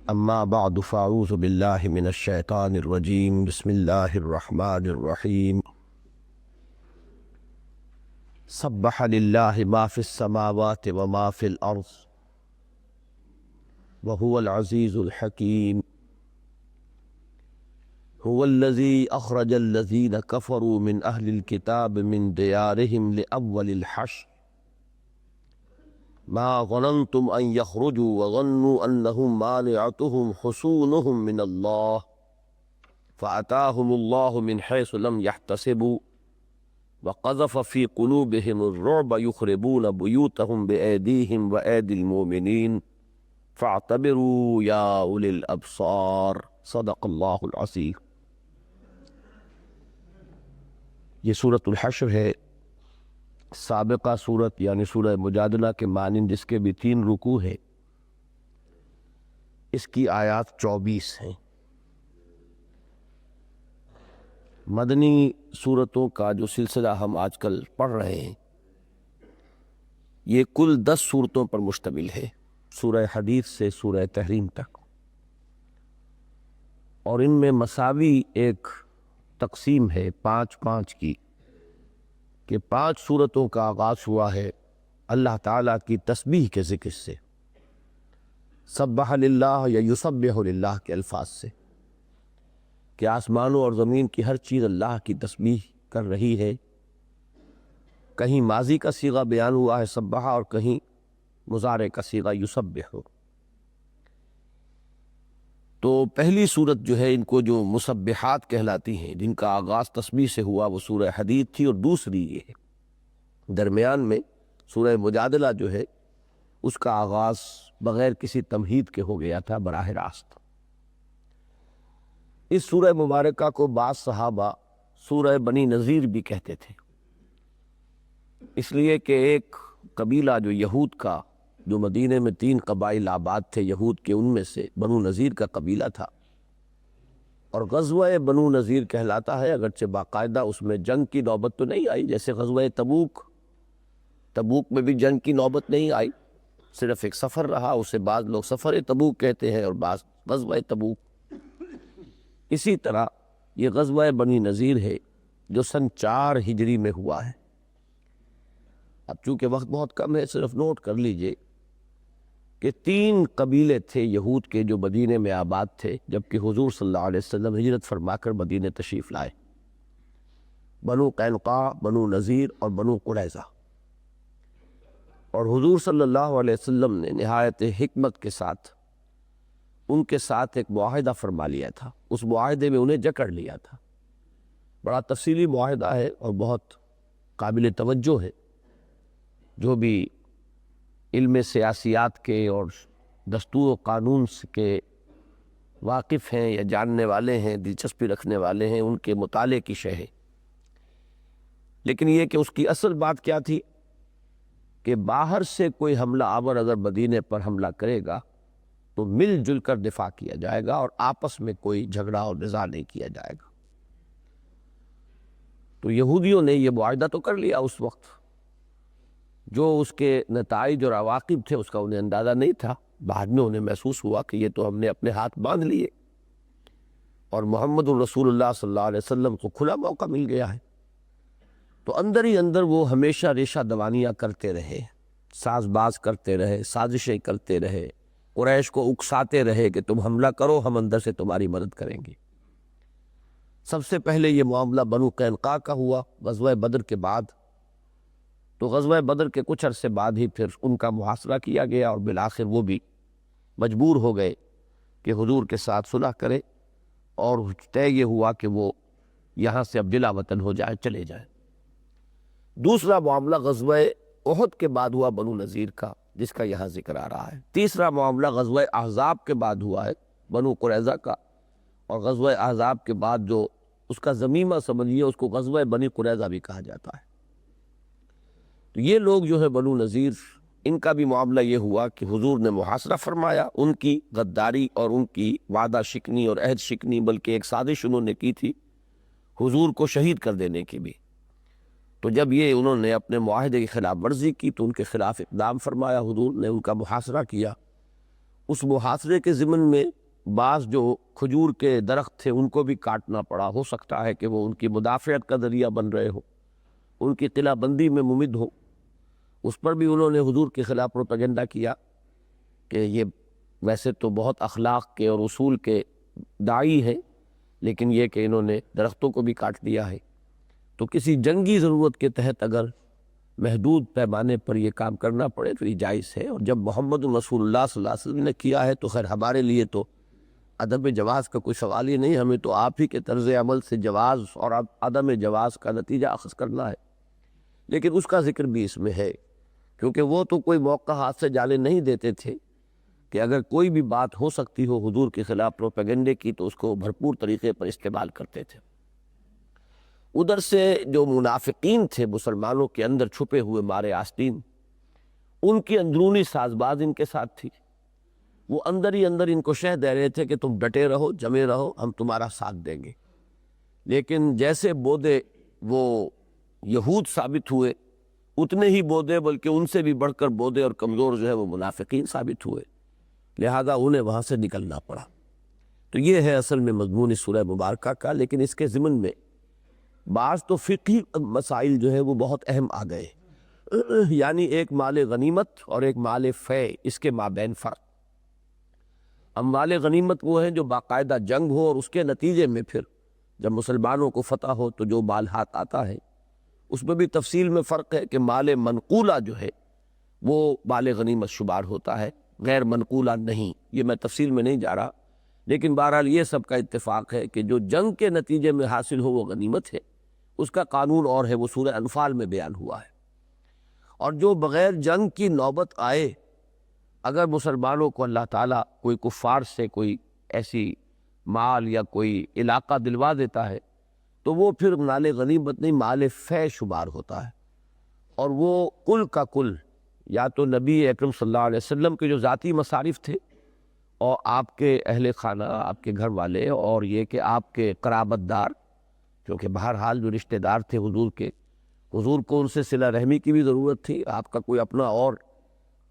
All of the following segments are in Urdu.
اما بعد فاعوذ باللہ من الشیطان الرجیم بسم اللہ الرحمن الرحیم سبح للہ ما فی السماوات وما فی الارض وهو العزیز الحکیم هو الذی اخرج الذین کفروا من اہل الکتاب من دیارہم لأول الحشر ما ظننتم ان يخرجوا وظنوا انهم مانعتهم حصونهم من الله فأتاهم الله من حيث لم يحتسبوا وقذف في قلوبهم الرعب يخربون بيوتهم بأيديهم وأيدي المؤمنين فاعتبروا يا أولي الأبصار صدق الله العظيم۔ یہ سورۃ الحشر ہے، سابقہ سورت یعنی سورہ مجادلہ کے مانند جس کے بھی 3 رکوع ہے، اس کی آیات 24 ہیں۔ مدنی سورتوں کا جو سلسلہ ہم آج کل پڑھ رہے ہیں یہ کل 10 سورتوں پر مشتمل ہے، سورہ حدید سے سورہ تحریم تک، اور ان میں مساوی ایک تقسیم ہے 5-5 کی، کہ 5 سورتوں کا آغاز ہوا ہے اللہ تعالیٰ کی تسبیح کے ذکر سے، سبح للہ یا یسبح للہ کے الفاظ سے، کہ آسمانوں اور زمین کی ہر چیز اللہ کی تسبیح کر رہی ہے۔ کہیں ماضی کا صیغہ بیان ہوا ہے سبح، اور کہیں مضارع کا صیغہ یسبح۔ تو پہلی صورت جو ہے ان کو جو مسبحات کہلاتی ہیں، جن کا آغاز تسبیح سے ہوا، وہ سورہ حدید تھی، اور دوسری یہ ہے درمیان میں سورہ مجادلہ جو ہے اس کا آغاز بغیر کسی تمہید کے ہو گیا تھا براہ راست۔ اس سورہ مبارکہ کو بعض صحابہ سورہ بنی نذیر بھی کہتے تھے، اس لیے کہ ایک قبیلہ جو یہود کا، جو مدینے میں 3 قبائل آباد تھے یہود کے، ان میں سے بنو نذیر کا قبیلہ تھا، اور غزوہ بنو نذیر کہلاتا ہے، اگرچہ باقاعدہ اس میں جنگ کی نوبت تو نہیں آئی، جیسے غزوہ تبوک میں بھی جنگ کی نوبت نہیں آئی، صرف ایک سفر رہا، اسے بعض لوگ سفر تبوک کہتے ہیں اور بعض غزوہ تبوک۔ اسی طرح یہ غزوہ بنی نذیر ہے جو سن 4 ہجری میں ہوا ہے۔ اب چونکہ وقت بہت کم ہے، صرف نوٹ کر لیجئے کہ 3 قبیلے تھے یہود کے جو مدینے میں آباد تھے جبکہ حضور صلی اللہ علیہ وسلم ہجرت فرما کر مدینے تشریف لائے، بنو قینقاع، بنو نذیر اور بنو قریظہ۔ اور حضور صلی اللہ علیہ وسلم نے نہایت حکمت کے ساتھ ان کے ساتھ ایک معاہدہ فرما لیا تھا، اس معاہدے میں انہیں جکڑ لیا تھا۔ بڑا تفصیلی معاہدہ ہے اور بہت قابل توجہ ہے، جو بھی علم سیاسیات کے اور دستور و قانون کے واقف ہیں یا جاننے والے ہیں، دلچسپی رکھنے والے ہیں، ان کے مطالعے کی شے ہے۔ لیکن یہ کہ اس کی اصل بات کیا تھی کہ باہر سے کوئی حملہ آور اگر مدینے پر حملہ کرے گا تو مل جل کر دفاع کیا جائے گا، اور آپس میں کوئی جھگڑا اور نزاع نہیں کیا جائے گا۔ تو یہودیوں نے یہ معاہدہ تو کر لیا اس وقت، جو اس کے نتائج اور عواقب تھے اس کا انہیں اندازہ نہیں تھا۔ بعد میں انہیں محسوس ہوا کہ یہ تو ہم نے اپنے ہاتھ باندھ لیے، اور محمد الرسول اللہ صلی اللہ علیہ وسلم کو کھلا موقع مل گیا ہے۔ تو اندر ہی اندر وہ ہمیشہ ریشہ دوانیاں کرتے رہے، ساز باز کرتے رہے، سازشیں کرتے رہے، قریش کو اکساتے رہے کہ تم حملہ کرو، ہم اندر سے تمہاری مدد کریں گے۔ سب سے پہلے یہ معاملہ بنو قینقاع کا ہوا غزوہ بدر کے بعد، تو غزوہ بدر کے کچھ عرصے بعد ہی پھر ان کا محاصرہ کیا گیا، اور بالآخر وہ بھی مجبور ہو گئے کہ حضور کے ساتھ صلح کرے، اور طے یہ ہوا کہ وہ یہاں سے اب جلا وطن ہو جائے، چلے جائیں۔ دوسرا معاملہ غزوہ احد کے بعد ہوا بنو نذیر کا، جس کا یہاں ذکر آ رہا ہے۔ تیسرا معاملہ غزوہ احزاب کے بعد ہوا ہے بنو قریظہ کا، اور غزوہ احزاب کے بعد جو اس کا ضمیمہ سمجھیے، اس کو غزوہ بنی قریظہ بھی کہا جاتا ہے۔ تو یہ لوگ جو ہے بنو نذیر، ان کا بھی معاملہ یہ ہوا کہ حضور نے محاصرہ فرمایا، ان کی غداری اور ان کی وعدہ شکنی اور عہد شکنی، بلکہ ایک سازش انہوں نے کی تھی حضور کو شہید کر دینے کی بھی۔ تو جب یہ انہوں نے اپنے معاہدے کی خلاف ورزی کی تو ان کے خلاف اقدام فرمایا، حضور نے ان کا محاصرہ کیا، اس محاصرے کے ضمن میں بعض جو کھجور کے درخت تھے ان کو بھی کاٹنا پڑا، ہو سکتا ہے کہ وہ ان کی مدافعت کا ذریعہ بن رہے ہو، ان کی قلعہ بندی میں ممد ہو۔ اس پر بھی انہوں نے حضور کے خلاف پروپیگنڈا کیا کہ یہ ویسے تو بہت اخلاق کے اور اصول کے داعی ہیں، لیکن یہ کہ انہوں نے درختوں کو بھی کاٹ دیا ہے۔ تو کسی جنگی ضرورت کے تحت اگر محدود پیمانے پر یہ کام کرنا پڑے تو یہ جائز ہے، اور جب محمد رسول اللہ صلی اللہ علیہ وسلم نے کیا ہے تو خیر ہمارے لیے تو عدم جواز کا کوئی سوال ہی نہیں، ہمیں تو آپ ہی کے طرز عمل سے جواز اور عدم جواز کا نتیجہ اخذ کرنا ہے۔ لیکن اس کا ذکر بھی اس میں ہے، کیونکہ وہ تو کوئی موقع ہاتھ سے جانے نہیں دیتے تھے کہ اگر کوئی بھی بات ہو سکتی ہو حضور کے خلاف پروپیگنڈے کی تو اس کو بھرپور طریقے پر استعمال کرتے تھے۔ ادھر سے جو منافقین تھے مسلمانوں کے اندر چھپے ہوئے مارے آستین، ان کی اندرونی ساز باز ان کے ساتھ تھی، وہ اندر ہی اندر ان کو شہ دے رہے تھے کہ تم ڈٹے رہو، جمے رہو، ہم تمہارا ساتھ دیں گے۔ لیکن جیسے بودے وہ یہود ثابت ہوئے، اتنے ہی بودے بلکہ ان سے بھی بڑھ کر بودے اور کمزور جو ہے وہ منافقین ثابت ہوئے، لہذا انہیں وہاں سے نکلنا پڑا۔ تو یہ ہے اصل میں مضمون اس سورہ مبارکہ کا، لیکن اس کے ضمن میں بعض تو فقہی مسائل جو ہے وہ بہت اہم آ گئے، یعنی ایک مال غنیمت اور ایک مال فے، اس کے مابین فرق۔ اموال غنیمت وہ ہیں جو باقاعدہ جنگ ہو اور اس کے نتیجے میں پھر جب مسلمانوں کو فتح ہو تو جو مال ہاتھ آتا ہے، اس میں بھی تفصیل میں فرق ہے کہ مال منقولہ جو ہے وہ مال غنیمت شمار ہوتا ہے، غیر منقولہ نہیں۔ یہ میں تفصیل میں نہیں جا رہا، لیکن بہرحال یہ سب کا اتفاق ہے کہ جو جنگ کے نتیجے میں حاصل ہو وہ غنیمت ہے، اس کا قانون اور ہے، وہ سورہ انفال میں بیان ہوا ہے۔ اور جو بغیر جنگ کی نوبت آئے، اگر مسلمانوں کو اللہ تعالیٰ کوئی کفار سے کوئی ایسی مال یا کوئی علاقہ دلوا دیتا ہے تو وہ پھر مال غنیمت نہیں، مال فے شمار ہوتا ہے، اور وہ کل کا کل یا تو نبی اکرم صلی اللہ علیہ وسلم کے جو ذاتی مصارف تھے اور آپ کے اہل خانہ، آپ کے گھر والے، اور یہ کہ آپ کے قرابت دار، کیونکہ بہرحال جو رشتہ دار تھے حضور کے، حضور کو ان سے صلہ رحمی کی بھی ضرورت تھی، آپ کا کوئی اپنا اور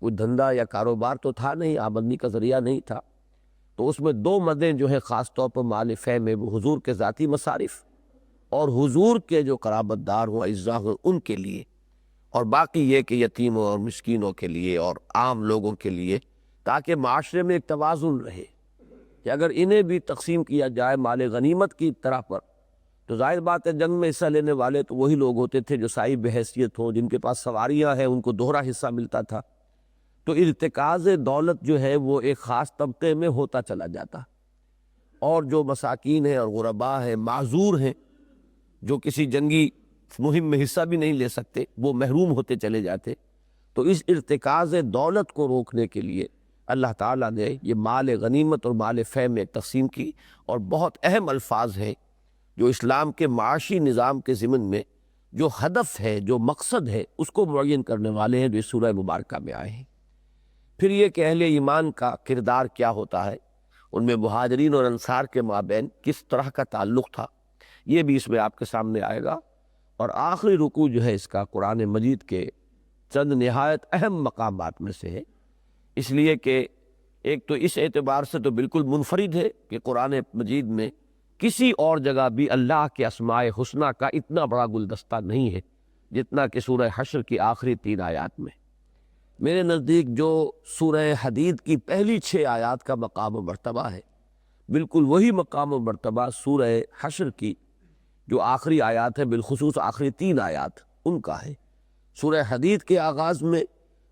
کوئی دھندا یا کاروبار تو تھا نہیں، آمدنی کا ذریعہ نہیں تھا، تو اس میں دو مدیں جو ہیں خاص طور پر مال فے میں، وہ حضور کے ذاتی مصارف اور حضور کے جو قرابت دار ہوں اعزاء ہوں ان کے لیے، اور باقی یہ کہ یتیموں اور مسکینوں کے لیے اور عام لوگوں کے لیے، تاکہ معاشرے میں ایک توازن رہے کہ اگر انہیں بھی تقسیم کیا جائے مال غنیمت کی طرح پر تو ظاہر بات ہے جنگ میں حصہ لینے والے تو وہی لوگ ہوتے تھے جو صاحب بحیثیت ہوں، جن کے پاس سواریاں ہیں، ان کو دوہرا حصہ ملتا تھا۔ تو ارتکاز دولت جو ہے وہ ایک خاص طبقے میں ہوتا چلا جاتا، اور جو مساکین ہیں اور غرباء ہیں، معذور ہیں، جو کسی جنگی مہم میں حصہ بھی نہیں لے سکتے، وہ محروم ہوتے چلے جاتے۔ تو اس ارتکاز دولت کو روکنے کے لیے اللہ تعالیٰ نے یہ مال غنیمت اور مال فے میں تقسیم کی، اور بہت اہم الفاظ ہیں جو اسلام کے معاشی نظام کے ضمن میں جو ہدف ہے، جو مقصد ہے، اس کو معین کرنے والے ہیں جو اس سورہ مبارکہ میں آئے ہیں۔ پھر یہ کہ اہل ایمان کا کردار کیا ہوتا ہے، ان میں مہاجرین اور انصار کے مابین کس طرح کا تعلق تھا، یہ بھی اس میں آپ کے سامنے آئے گا۔ اور آخری رکوع جو ہے اس کا قرآن مجید کے چند نہایت اہم مقامات میں سے ہے، اس لیے کہ ایک تو اس اعتبار سے تو بالکل منفرد ہے کہ قرآن مجید میں کسی اور جگہ بھی اللہ کے اسماء حسنہ کا اتنا بڑا گلدستہ نہیں ہے جتنا کہ سورہ حشر کی آخری 3 آیات میں۔ میرے نزدیک جو سورہ حدید کی پہلی 6 آیات کا مقام و مرتبہ ہے، بالکل وہی مقام و مرتبہ سورہ حشر کی جو آخری آیات ہے، بالخصوص آخری 3 آیات ان کا ہے۔ سورہ حدید کے آغاز میں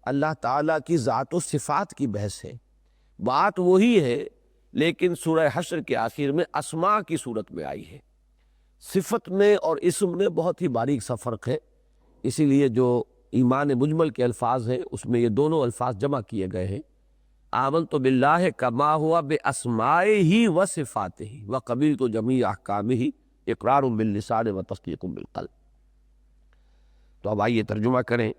اللہ تعالیٰ کی ذات و صفات کی بحث ہے، بات وہی ہے، لیکن سورہ حشر کے آخر میں اسماء کی صورت میں آئی ہے۔ صفت میں اور اسم میں بہت ہی باریک سا فرق ہے، اسی لیے جو ایمان مجمل کے الفاظ ہیں اس میں یہ دونوں الفاظ جمع کیے گئے ہیں۔ آمنت باللہ کما ہوا باسمائہ و صفاتہ وقبلت جمیع احکامہ اقرار باللسان و تصدیق بالقلب۔ تو اب آئیے ترجمہ کریں۔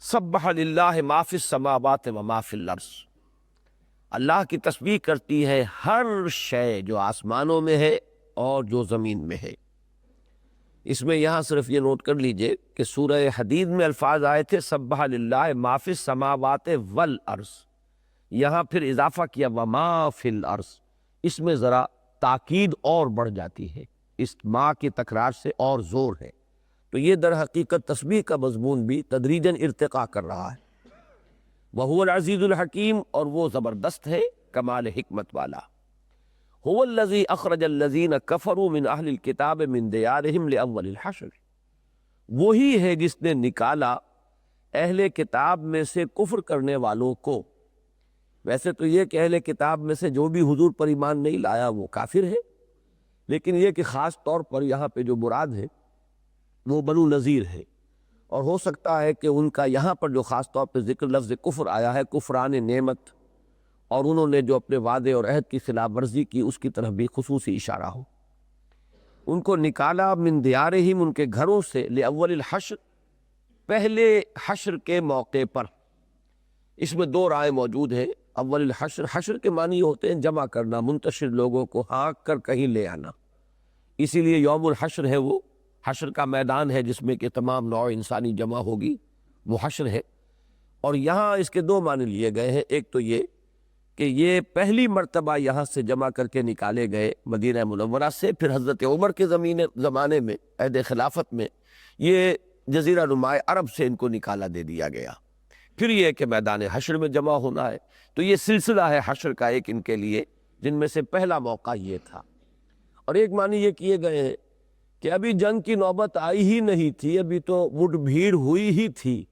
سبح للہ ما فی السماوات و ما فی الارض، اللہ کی تسبیح کرتی ہے ہر شے جو آسمانوں میں ہے اور جو زمین میں ہے۔ اس میں یہاں صرف یہ نوٹ کر لیجئے کہ سورہ حدید میں الفاظ آئے تھے سبح للہ ما فی السماوات والارض، یہاں پھر اضافہ کیا وما فی الارض، اس میں ذرا تاکید اور بڑھ جاتی ہے، اس ما کی تکرار سے اور زور ہے، تو یہ در حقیقت تسبیح کا مضمون بھی تدریجاً ارتقا کر رہا ہے۔ وَهُوَ الْعَزِيزُ الْحَكِيمُ، اور وہ زبردست ہے، کمال حکمت والا۔ هُوَ الَّذِي أَخْرَجَ الَّذِينَ كَفَرُوا مِنْ أَهْلِ الْكِتَابِ مِنْ دِيَارِهِمْ لِأَوَّلِ الْحَشْرِ، وہی ہے جس نے نکالا اہل کتاب میں سے کفر کرنے والوں کو۔ ویسے تو یہ کہ اہل کتاب میں سے جو بھی حضور پر ایمان نہیں لایا وہ کافر ہے، لیکن یہ کہ خاص طور پر یہاں پہ جو مراد ہے وہ بنو نذیر ہے، اور ہو سکتا ہے کہ ان کا یہاں پر جو خاص طور پہ ذکر لفظ کفر آیا ہے، کفران نعمت، اور انہوں نے جو اپنے وعدے اور عہد کی خلاف ورزی کی، اس کی طرف بھی خصوصی اشارہ ہو۔ ان کو نکالا من دیارہم، ان کے گھروں سے، لأول الحشر، پہلے حشر کے موقع پر۔ اس میں دو رائے موجود ہیں۔ اول الحشر، حشر کے معنی ہوتے ہیں جمع کرنا، منتشر لوگوں کو ہانک کر کہیں لے آنا، اسی لیے یوم الحشر ہے، وہ حشر کا میدان ہے جس میں کہ تمام نوع انسانی جمع ہوگی، وہ حشر ہے۔ اور یہاں اس کے دو معنی لیے گئے ہیں، ایک تو یہ کہ یہ پہلی مرتبہ یہاں سے جمع کر کے نکالے گئے مدینہ منورہ سے، پھر حضرت عمر کے زمانے میں، عہد خلافت میں، یہ جزیرہ نماء عرب سے ان کو نکالا دے دیا گیا، پھر یہ کہ میدان حشر میں جمع ہونا ہے۔ تو یہ سلسلہ ہے حشر کا ایک ان کے لیے، جن میں سے پہلا موقع یہ تھا۔ اور ایک معنی یہ کیے گئے ہیں کہ ابھی جنگ کی نوبت آئی ہی نہیں تھی، ابھی تو مٹ بھیڑ ہوئی ہی تھی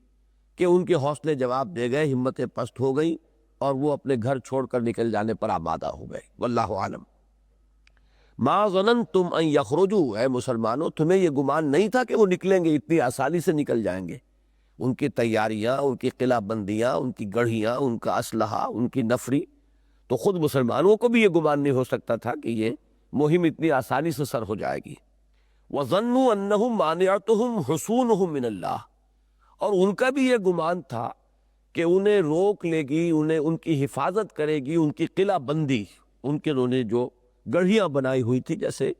کہ ان کے حوصلے جواب دے گئے، ہمتیں پست ہو گئیں، اور وہ اپنے گھر چھوڑ کر نکل جانے پر آمادہ ہو گئے۔ واللہ عالم۔ ما ظننتم ان یخرجوا، اے مسلمانوں تمہیں یہ گمان نہیں تھا کہ وہ نکلیں گے، اتنی آسانی سے نکل جائیں گے۔ ان کی تیاریاں، ان کی قلعہ بندیاں، ان کی گڑھیاں، ان کا اسلحہ، ان کی نفری، تو خود مسلمانوں کو بھی یہ گمان نہیں ہو سکتا تھا کہ یہ مہم اتنی آسانی سے سر ہو جائے گی۔ وَظَنُّوا أَنَّهُمْ مَانِعَتُهُمْ حُصُونُهُمْ مِنَ اللَّهِ، اور ان کا بھی یہ گمان تھا کہ انہیں روک لے گی، انہیں ان کی حفاظت کرے گی ان کی قلعہ بندی، ان کے انہوں نے جو گڑھیاں بنائی ہوئی تھی، جیسے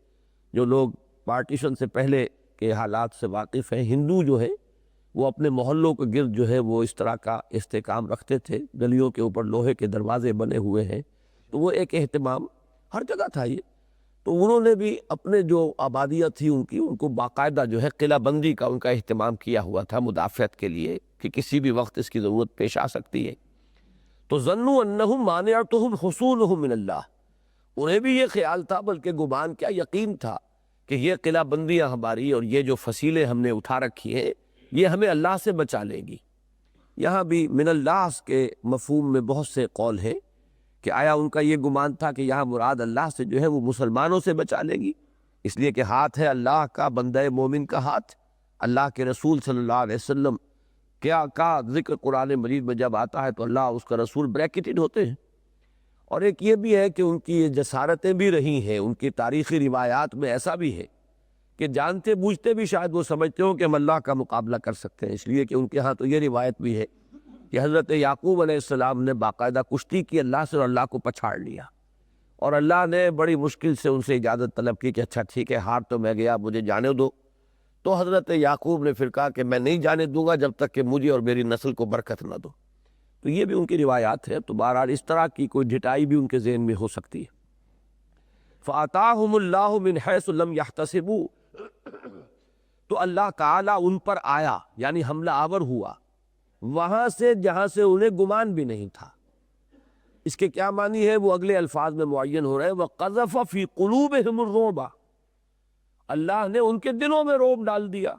جو لوگ پارٹیشن سے پہلے کے حالات سے واقف ہیں، ہندو جو ہے وہ اپنے محلوں کے گرد جو ہے وہ اس طرح کا استحکام رکھتے تھے، گلیوں کے اوپر لوہے کے دروازے بنے ہوئے ہیں، تو وہ ایک اہتمام ہر جگہ تھا یہ۔ تو انہوں نے بھی اپنے جو آبادیت تھی ان کی، ان کو باقاعدہ جو ہے قلعہ بندی کا ان کا اہتمام کیا ہوا تھا مدافعت کے لیے، کہ کسی بھی وقت اس کی ضرورت پیش آ سکتی ہے۔ تو ظنوا انہم مانعتہم حصونہم من اللہ، انہیں بھی یہ خیال تھا، بلکہ گمان کیا یقین تھا، کہ یہ قلعہ بندیاں ہماری اور یہ جو فصیلیں ہم نے اٹھا رکھی ہیں یہ ہمیں اللہ سے بچا لے گی۔ یہاں بھی من اللہ کے مفہوم میں بہت سے قول ہیں کہ آیا ان کا یہ گمان تھا کہ یہاں مراد اللہ سے جو ہے وہ مسلمانوں سے بچا لے گی، اس لیے کہ ہاتھ ہے اللہ کا، بندہ مومن کا ہاتھ، اللہ کے رسول صلی اللہ علیہ وسلم کیا کا ذکر قرآن مجید میں جب آتا ہے تو اللہ اس کا رسول بریکٹڈ ہوتے ہیں۔ اور ایک یہ بھی ہے کہ ان کی یہ جسارتیں بھی رہی ہیں، ان کی تاریخی روایات میں ایسا بھی ہے کہ جانتے بوجھتے بھی شاید وہ سمجھتے ہوں کہ ہم اللہ کا مقابلہ کر سکتے ہیں، اس لیے کہ ان کے ہاں تو یہ روایت بھی ہے کہ حضرت یعقوب علیہ السلام نے باقاعدہ کشتی کی اللہ سے اور اللہ کو پچھاڑ لیا، اور اللہ نے بڑی مشکل سے ان سے اجازت طلب کی کہ اچھا ٹھیک ہے، ہار تو میں گیا، مجھے جانے دو۔ تو حضرت یعقوب نے پھر کہا کہ میں نہیں جانے دوں گا جب تک کہ مجھے اور میری نسل کو برکت نہ دو۔ تو یہ بھی ان کی روایات ہے، تو بہرحال اس طرح کی کوئی ڈھٹائی بھی ان کے ذہن میں ہو سکتی ہے۔ فَأَتَاهُمُ اللَّهُ مِنْ حَيْثُ لَمْ يَحْتَسِبُوا، تو اللہ تعالیٰ ان پر آیا، یعنی حملہ آور ہوا وہاں سے جہاں سے انہیں گمان بھی نہیں تھا۔ اس کے کیا معنی ہے وہ اگلے الفاظ میں معین ہو رہے ہیں، وَقَذَفَ فِي قُلُوبِهِمُ الرُّعْبَ، اللہ نے ان کے دلوں میں رعب ڈال دیا۔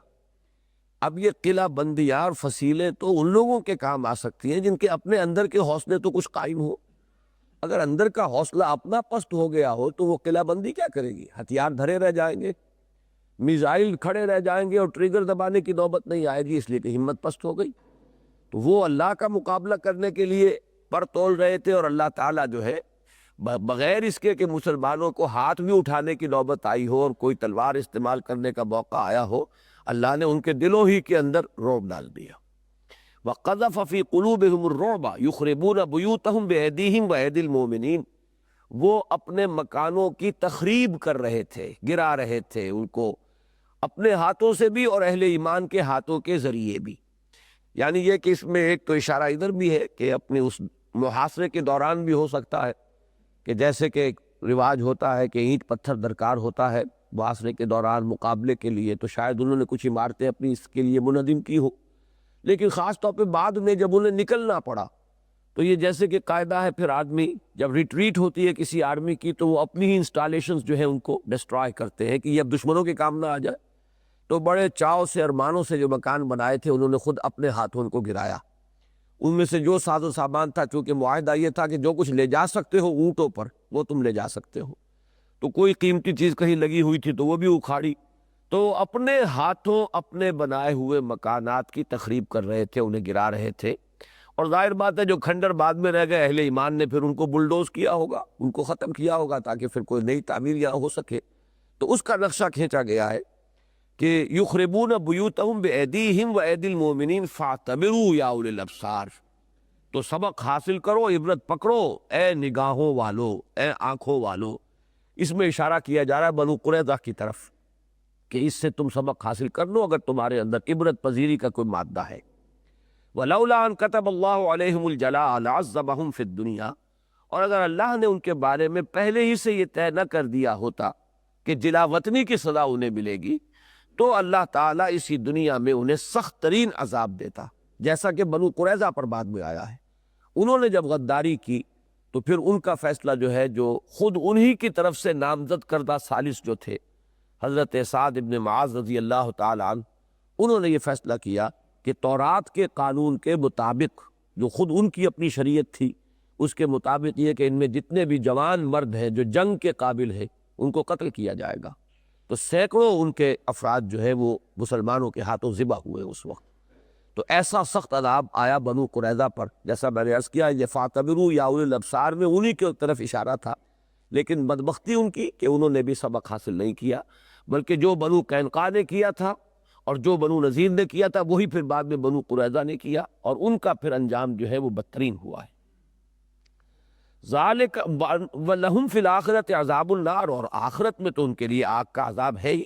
اب یہ قلعہ بندیاں اور فصیلیں تو ان لوگوں کے کام آ سکتی ہیں جن کے اپنے اندر کے حوصلے تو کچھ قائم ہو۔ اگر اندر کا حوصلہ اپنا پست ہو گیا ہو تو وہ قلعہ بندی کیا کرے گی؟ ہتھیار دھرے رہ جائیں گے، میزائل کھڑے رہ جائیں گے، اور ٹریگر دبانے کی نوبت نہیں آئے گی، اس لیے کہ ہمت پست ہو گئی۔ تو وہ اللہ کا مقابلہ کرنے کے لیے پر تول رہے تھے، اور اللہ تعالیٰ جو ہے بغیر اس کے کہ مسلمانوں کو ہاتھ بھی اٹھانے کی نوبت آئی ہو اور کوئی تلوار استعمال کرنے کا موقع آیا ہو، اللہ نے ان کے دلوں ہی کے اندر رعب ڈال دیا۔ وَقَذَفَ فِي قُلُوبِهِمُ الرُّعْبَ يُخْرِبُونَ بُيُوتَهُمْ بِأَيْدِيهِمْ وَأَيْدِي الْمُؤْمِنِينَ، وہ اپنے مکانوں کی تخریب کر رہے تھے، گرا رہے تھے ان کو اپنے ہاتھوں سے بھی اور اہل ایمان کے ہاتھوں کے ذریعے بھی۔ یعنی یہ کہ اس میں ایک تو اشارہ ادھر بھی ہے کہ اپنے اس محاصرے کے دوران بھی ہو سکتا ہے کہ جیسے کہ ایک رواج ہوتا ہے کہ اینٹ پتھر درکار ہوتا ہے محاصرے کے دوران مقابلے کے لیے، تو شاید انہوں نے کچھ عمارتیں اپنی اس کے لیے منہدم کی ہو، لیکن خاص طور پہ بعد میں جب انہیں نکلنا پڑا تو یہ جیسے کہ قاعدہ ہے، پھر آدمی جب ریٹریٹ ہوتی ہے کسی آرمی کی تو وہ اپنی ہی انسٹالیشنز جو ہیں ان کو ڈسٹرائے کرتے ہیں کہ یہ اب دشمنوں کے کام نہ آ جائے، تو بڑے چاؤ سے ارمانوں سے جو مکان بنائے تھے انہوں نے خود اپنے ہاتھوں ان کو گرایا۔ ان میں سے جو ساز و سامان تھا، چونکہ معاہدہ یہ تھا کہ جو کچھ لے جا سکتے ہو اونٹوں پر وہ تم لے جا سکتے ہو، تو کوئی قیمتی چیز کہیں لگی ہوئی تھی تو وہ بھی اکھاڑی، تو اپنے ہاتھوں اپنے بنائے ہوئے مکانات کی تخریب کر رہے تھے، انہیں گرا رہے تھے۔ اور ظاہر بات ہے جو کھنڈر بعد میں رہ گئے، اہل ایمان نے پھر ان کو بلڈوز کیا ہوگا، ان کو ختم کیا ہوگا تاکہ پھر کوئی نئی تعمیر یہاں ہو سکے، تو اس کا نقشہ کھینچا گیا ہے کہ یخربون بیوتہم بایدیہم وایدی المؤمنین فاعتبروا یا اولی الابصار، تو سبق حاصل کرو، عبرت پکڑو اے نگاہوں والو، اے آنکھوں والو۔ اس میں اشارہ کیا جا رہا ہے بنو قریظہ کی طرف کہ اس سے تم سبق حاصل کر لو اگر تمہارے اندر عبرت پذیری کا کوئی مادہ ہے۔ وَلَوْلَا أَن كَتَبَ اللَّهُ عَلَيْهِمُ الْجَلَاءَ لَعَذَّبَهُمْ فِي الدُّنْيَا، اور اگر اللہ نے ان کے بارے میں پہلے ہی سے یہ طے نہ کر دیا ہوتا کہ جلا وطنی کی سزا انہیں ملے گی، تو اللہ تعالیٰ اسی دنیا میں انہیں سخت ترین عذاب دیتا، جیسا کہ بنو قریظہ پر بعد میں آیا ہے۔ انہوں نے جب غداری کی تو پھر ان کا فیصلہ جو ہے، جو خود انہی کی طرف سے نامزد کردہ ثالث جو تھے حضرت سعد ابن معاذ رضی اللہ تعالیٰ عنہ، انہوں نے یہ فیصلہ کیا کہ تورات کے قانون کے مطابق، جو خود ان کی اپنی شریعت تھی، اس کے مطابق یہ کہ ان میں جتنے بھی جوان مرد ہیں جو جنگ کے قابل ہیں ان کو قتل کیا جائے گا، تو سینکڑوں ان کے افراد جو ہے وہ مسلمانوں کے ہاتھوں ذبح ہوئے اس وقت۔ تو ایسا سخت عذاب آیا بنو قریظہ پر، جیسا میں نے عرض کیا یہ فاعتبروا یا اولی الابصار میں انہی کی طرف اشارہ تھا، لیکن بدبختی ان کی کہ انہوں نے بھی سبق حاصل نہیں کیا، بلکہ جو بنو قینقاع نے کیا تھا اور جو بنو نذیر نے کیا تھا وہی پھر بعد میں بنو قریظہ نے کیا، اور ان کا پھر انجام جو ہے وہ بدترین ہوا ہے۔ ذالک ولہم فی الآخرۃ عذاب النار، اور آخرت میں تو ان کے لیے آگ کا عذاب ہے ہی۔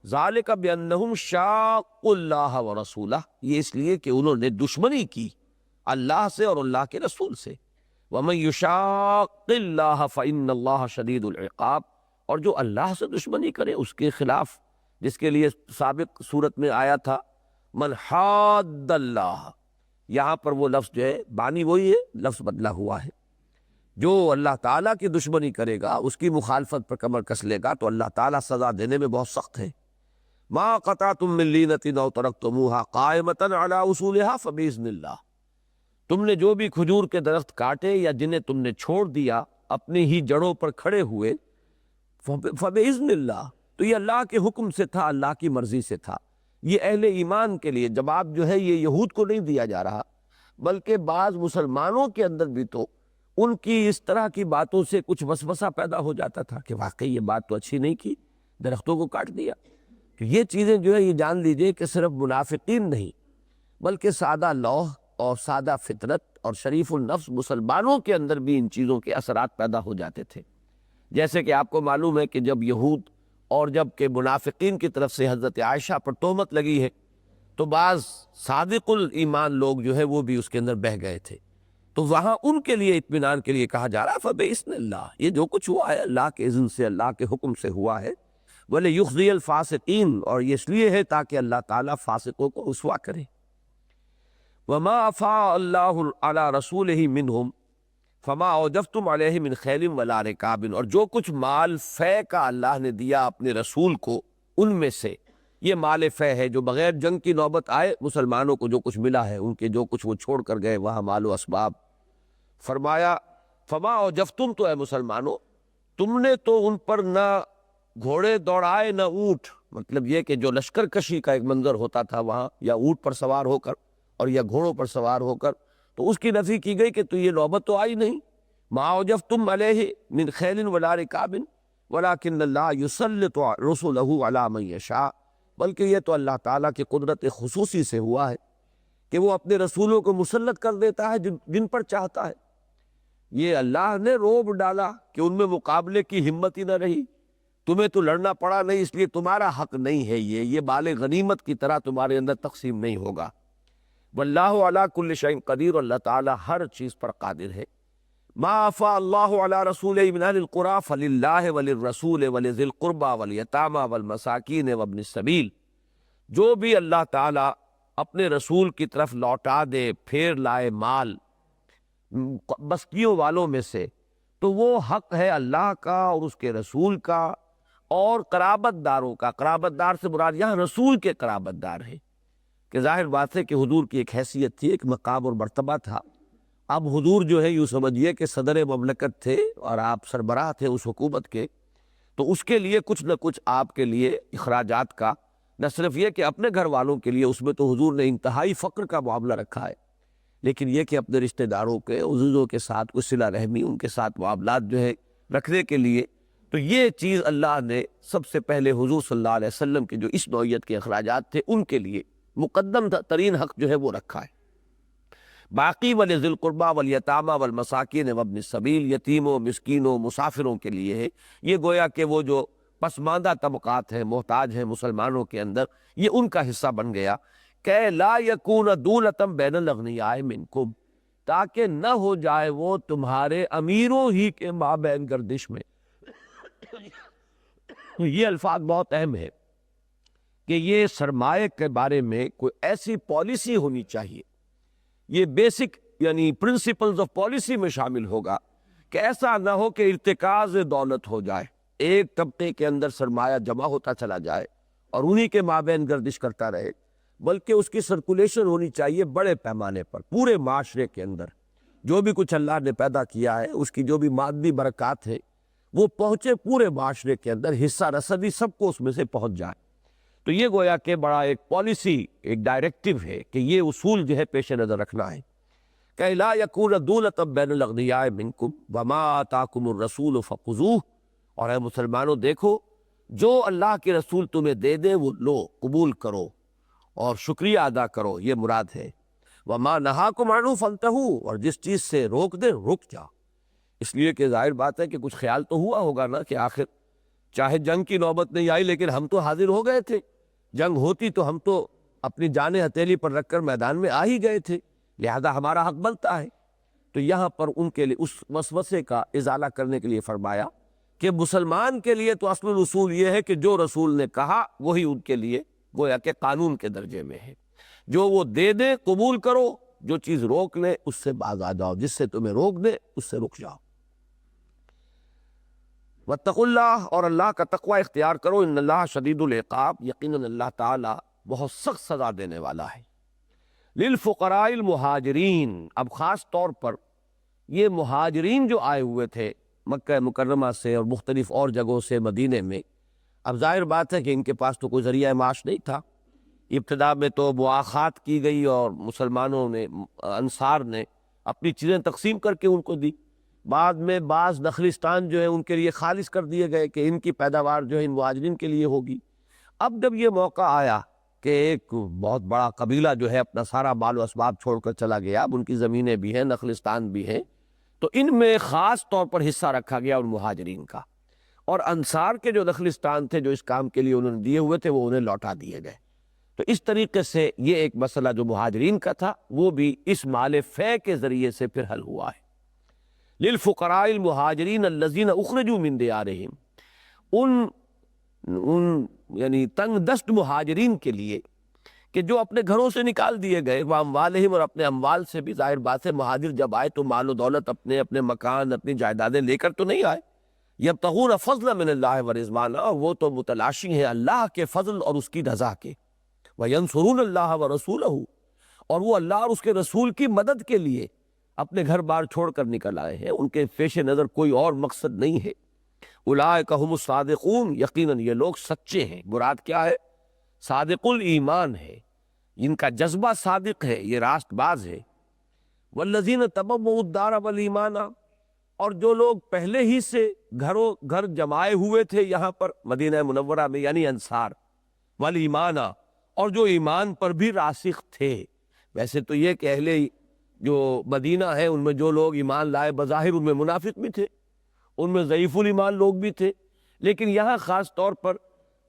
ذالک بانہم شاقوا اللہ ورسولہ، یہ اس لیے کہ انہوں نے دشمنی کی اللہ سے اور اللہ کے رسول سے۔ ومن یشاق اللہ فإن اللہ شدید العقاب، اور جو اللہ سے دشمنی کرے اس کے خلاف، جس کے لیے سابق صورت میں آیا تھا من حاد اللہ، یہاں پر وہ لفظ جو ہے بانی وہی ہے، لفظ بدلا ہوا ہے۔ جو اللہ تعالیٰ کی دشمنی کرے گا، اس کی مخالفت پر کمر کس لے گا تو اللہ تعالیٰ سزا دینے میں بہت سخت ہے۔ ما قطعتم من لینۃ او ترکتموها قائمۃ علی اصولها فباذن اللہ، تم نے جو بھی کھجور کے درخت کاٹے یا جنہیں تم نے چھوڑ دیا اپنی ہی جڑوں پر کھڑے ہوئے، فباذن اللہ، تو یہ اللہ کے حکم سے تھا، اللہ کی مرضی سے تھا۔ یہ اہل ایمان کے لیے جواب جو ہے یہ یہود کو نہیں دیا جا رہا، بلکہ بعض مسلمانوں کے اندر بھی تو ان کی اس طرح کی باتوں سے کچھ وسوسہ پیدا ہو جاتا تھا کہ واقعی یہ بات تو اچھی نہیں کی، درختوں کو کاٹ دیا۔ کہ یہ چیزیں جو ہے یہ جان لیجئے کہ صرف منافقین نہیں بلکہ سادہ لوح اور سادہ فطرت اور شریف النفس مسلمانوں کے اندر بھی ان چیزوں کے اثرات پیدا ہو جاتے تھے۔ جیسے کہ آپ کو معلوم ہے کہ جب یہود اور جب کہ منافقین کی طرف سے حضرت عائشہ پر تہمت لگی ہے تو بعض صادق الایمان لوگ جو ہے وہ بھی اس کے اندر بہہ گئے تھے، تو وہاں ان کے لیے اطمینان کے لیے کہا جا رہا ہے فباذن اللہ، یہ جو کچھ ہوا ہے اللہ کے اذن سے، اللہ کے حکم سے ہوا ہے۔ وَلِيُخْزِيَ الْفَاسِقِينَ، اور یہ اس لیے ہے تاکہ اللہ تعالیٰ فاسقوں کو رسوا کرے۔ وَمَا أَفَاءَ اللَّهُ عَلَى رَسُولِهِ مِنْهُمْ فَمَا أَوْجَفْتُمْ عَلَيْهِ مِنْ خَيْلٍ وَلَا رِكَابٍ، اور جو کچھ مال فے کا اللہ نے دیا اپنے رسول کو ان میں سے، یہ مال فے ہے جو بغیر جنگ کی نوبت آئے مسلمانوں کو جو کچھ ملا ہے، ان کے جو کچھ وہ چھوڑ کر گئے وہاں مال و اسباب۔ فرمایا فما اوجفتم، تو اے مسلمانوں تم نے تو ان پر نہ گھوڑے دوڑائے نہ اونٹ، مطلب یہ کہ جو لشکر کشی کا ایک منظر ہوتا تھا وہاں، یا اونٹ پر سوار ہو کر اور یا گھوڑوں پر سوار ہو کر، تو اس کی نفی کی گئی کہ تو یہ نوبت تو آئی نہیں۔ ما اوجفتم علیہ من خیل ولا رکاب ولکن اللہ یسلط رسلہ علی من یشاء، بلکہ یہ تو اللہ تعالیٰ کی قدرت خصوصی سے ہوا ہے کہ وہ اپنے رسولوں کو مسلط کر دیتا ہے جن پر چاہتا ہے۔ یہ اللہ نے روب ڈالا کہ ان میں مقابلے کی ہمت ہی نہ رہی، تمہیں تو لڑنا پڑا نہیں، اس لیے تمہارا حق نہیں ہے، یہ مال غنیمت کی طرح تمہارے اندر تقسیم نہیں ہوگا۔ واللہ علی کل شیء قدیر، اور اللہ تعالیٰ ہر چیز پر قادر ہے۔ ما افاء اللہ علی رسولہ من اہل القریٰ فللہ وللرسول ولذی القربى والیتامى والمساکین وابن السبیل، جو بھی اللہ تعالیٰ اپنے رسول کی طرف لوٹا دے پھیر لائے مال بسکیوں والوں میں سے، تو وہ حق ہے اللہ کا اور اس کے رسول کا اور قرابت داروں کا۔ قرابت دار سے مراد یہاں رسول کے قرابت دار ہے، کہ ظاہر بات ہے کہ حضور کی ایک حیثیت تھی، ایک مقام اور مرتبہ تھا۔ اب حضور جو ہے یوں سمجھیے کہ صدر مملکت تھے اور آپ سربراہ تھے اس حکومت کے، تو اس کے لیے کچھ نہ کچھ آپ کے لیے اخراجات کا، نہ صرف یہ کہ اپنے گھر والوں کے لیے، اس میں تو حضور نے انتہائی فقر کا معاملہ رکھا ہے، لیکن یہ کہ اپنے رشتہ داروں کے، عزیزوں کے ساتھ کچھ صلہ رحمی، ان کے ساتھ معاملات جو ہے رکھنے کے لیے، تو یہ چیز اللہ نے سب سے پہلے حضور صلی اللہ علیہ وسلم کے جو اس نوعیت کے اخراجات تھے ان کے لیے مقدم ترین حق جو ہے وہ رکھا ہے۔ باقی وَلِذِي الْقُرْبَى وَالْيَتَامَى وَالْمَسَاكِينِ وَابْنِ السَّبِيلِ، یتیموں، مسکینوں، مسافروں کے لیے ہے۔ یہ گویا کہ وہ جو پسماندہ طبقات ہیں، محتاج ہیں مسلمانوں کے اندر، یہ ان کا حصہ بن گیا۔ کہ لا یکون دولۃ بین الاغنیاء منکم، تاکہ نہ ہو جائے وہ تمہارے امیروں ہی کے مابین گردش میں۔ یہ الفاظ بہت اہم ہے کہ یہ سرمایہ کے بارے میں کوئی ایسی پالیسی ہونی چاہیے، یہ بیسک یعنی پرنسپلز آف پالیسی میں شامل ہوگا کہ ایسا نہ ہو کہ ارتکاز دولت ہو جائے، ایک طبقے کے اندر سرمایہ جمع ہوتا چلا جائے اور انہی کے مابین گردش کرتا رہے، بلکہ اس کی سرکولیشن ہونی چاہیے بڑے پیمانے پر پورے معاشرے کے اندر۔ جو بھی کچھ اللہ نے پیدا کیا ہے، اس کی جو بھی مادی برکات ہے، وہ پہنچے پورے معاشرے کے اندر، حصہ رسدی سب کو اس میں سے پہنچ جائے۔ تو یہ گویا کہ بڑا ایک پالیسی، ایک ڈائریکٹو ہے کہ یہ اصول جو ہے پیش نظر رکھنا ہے کہ لا یکون دولۃ بین الاغنیاء منکم وما آتاکم الرسول فخذوہ، اور اے مسلمانوں دیکھو جو اللہ کے رسول تمہیں دے دے وہ لو، قبول کرو اور شکریہ ادا کرو، یہ مراد ہے۔ وما نہاکم عنہ فانتہوا، اور جس چیز سے روک دے رک جاؤ۔ اس لیے کہ ظاہر بات ہے کہ کچھ خیال تو ہوا ہوگا نا کہ آخر چاہے جنگ کی نوبت نہیں آئی لیکن ہم تو حاضر ہو گئے تھے، جنگ ہوتی تو ہم تو اپنی جانیں ہتھیلی پر رکھ کر میدان میں آ ہی گئے تھے، لہذا ہمارا حق بنتا ہے۔ تو یہاں پر ان کے لیے اس وسوسے کا ازالہ کرنے کے لیے فرمایا کہ مسلمان کے لیے تو اصل اصول یہ ہے کہ جو رسول نے کہا وہی ان کے لیے گویا کہ قانون کے درجے میں ہے، جو وہ دے دے قبول کرو، جو چیز روک لے اس سے باز آ جاؤ، جس سے تمہیں روک دے اس سے رک جاؤ۔ واتقوا اللہ، اور اللہ کا تقوی اختیار کرو، ان اللہ شدید العقاب، یقیناً اللہ تعالی بہت سخت سزا دینے والا ہے۔ للفقراء المہاجرین، اب خاص طور پر یہ مہاجرین جو آئے ہوئے تھے مکہ مکرمہ سے اور مختلف اور جگہوں سے مدینے میں، اب ظاہر بات ہے کہ ان کے پاس تو کوئی ذریعہ معاش نہیں تھا۔ ابتدا میں تو مواخات کی گئی اور مسلمانوں نے، انصار نے اپنی چیزیں تقسیم کر کے ان کو دی، بعد میں بعض نخلستان جو ہے ان کے لیے خالص کر دیے گئے کہ ان کی پیداوار جو ہے ان مہاجرین کے لیے ہوگی۔ اب جب یہ موقع آیا کہ ایک بہت بڑا قبیلہ جو ہے اپنا سارا مال و اسباب چھوڑ کر چلا گیا، اب ان کی زمینیں بھی ہیں، نخلستان بھی ہیں، تو ان میں خاص طور پر حصہ رکھا گیا ان مہاجرین کا، اور انصار کے جو نخلستان تھے جو اس کام کے لیے انہوں نے دیے ہوئے تھے وہ انہیں لوٹا دیے گئے۔ تو اس طریقے سے یہ ایک مسئلہ جو مہاجرین کا تھا وہ بھی اس مال فے کے ذریعے سے پھر حل ہوا ہے۔ للفقراء المہاجرین الذین اخرجوا من دیارہم، ان یعنی تنگ دست مہاجرین کے لیے کہ جو اپنے گھروں سے نکال دیے گئے، واموالہم، اور اپنے اموال سے بھی، ظاہر بات ہے مہاجر جب آئے تو مال و دولت اپنے مکان، اپنی جائیدادیں لے کر تو نہیں آئے، یبتغون فضلا من اللہ ورضوانا، اور وہ تو متلاشی ہیں اللہ کے فضل اور اس کی رضا کے، وینصرون اللہ ورسولہ، اور وہ اللہ اور اس کے رسول کی مدد کے لیے اپنے گھر بار چھوڑ کر نکل آئے ہیں، ان کے پیش نظر کوئی اور مقصد نہیں ہے۔ اولئک ھم الصادقون، یقیناً یہ لوگ سچے ہیں۔ مراد کیا ہے؟ صادق الایمان ہے، ان کا جذبہ صادق ہے، یہ راست باز ہے۔ والذین تبوؤا الدار والایمان، اور جو لوگ پہلے ہی سے گھر جمائے ہوئے تھے یہاں پر مدینہ منورہ میں، یعنی انصار، والایمان، اور جو ایمان پر بھی راسخ تھے۔ ویسے تو یہ کہ اہل جو مدینہ ہے ان میں جو لوگ ایمان لائے بظاہر ان میں منافق بھی تھے، ان میں ضعیف الایمان لوگ بھی تھے، لیکن یہاں خاص طور پر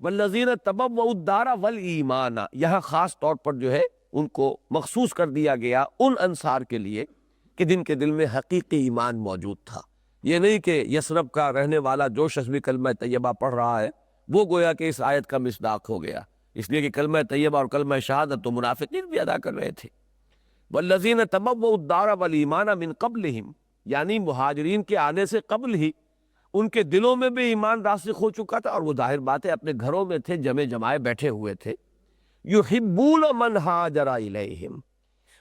والذین تبوؤا الدار والایمان، یہاں خاص طور پر جو ہے ان کو مخصوص کر دیا گیا ان انصار کے لیے کہ جن کے دل میں حقیقی ایمان موجود تھا۔ یہ نہیں کہ یثرب کا رہنے والا جو شخص بھی کلمہ طیبہ پڑھ رہا ہے وہ گویا کہ اس آیت کا مصداق ہو گیا، اس لیے کہ کلمہ طیبہ اور کلمہ شہادت تو منافقین بھی ادا کر رہے تھے۔ والذین تبوؤا الدار والایمان من قبلہم، یعنی مہاجرین کے آنے سے قبل ہی ان کے دلوں میں بھی ایمان راسخ ہو چکا تھا، اور وہ ظاہر بات ہے اپنے گھروں میں تھے، جمع جمائے بیٹھے ہوئے تھے۔ یحبون من ہاجر الیہم،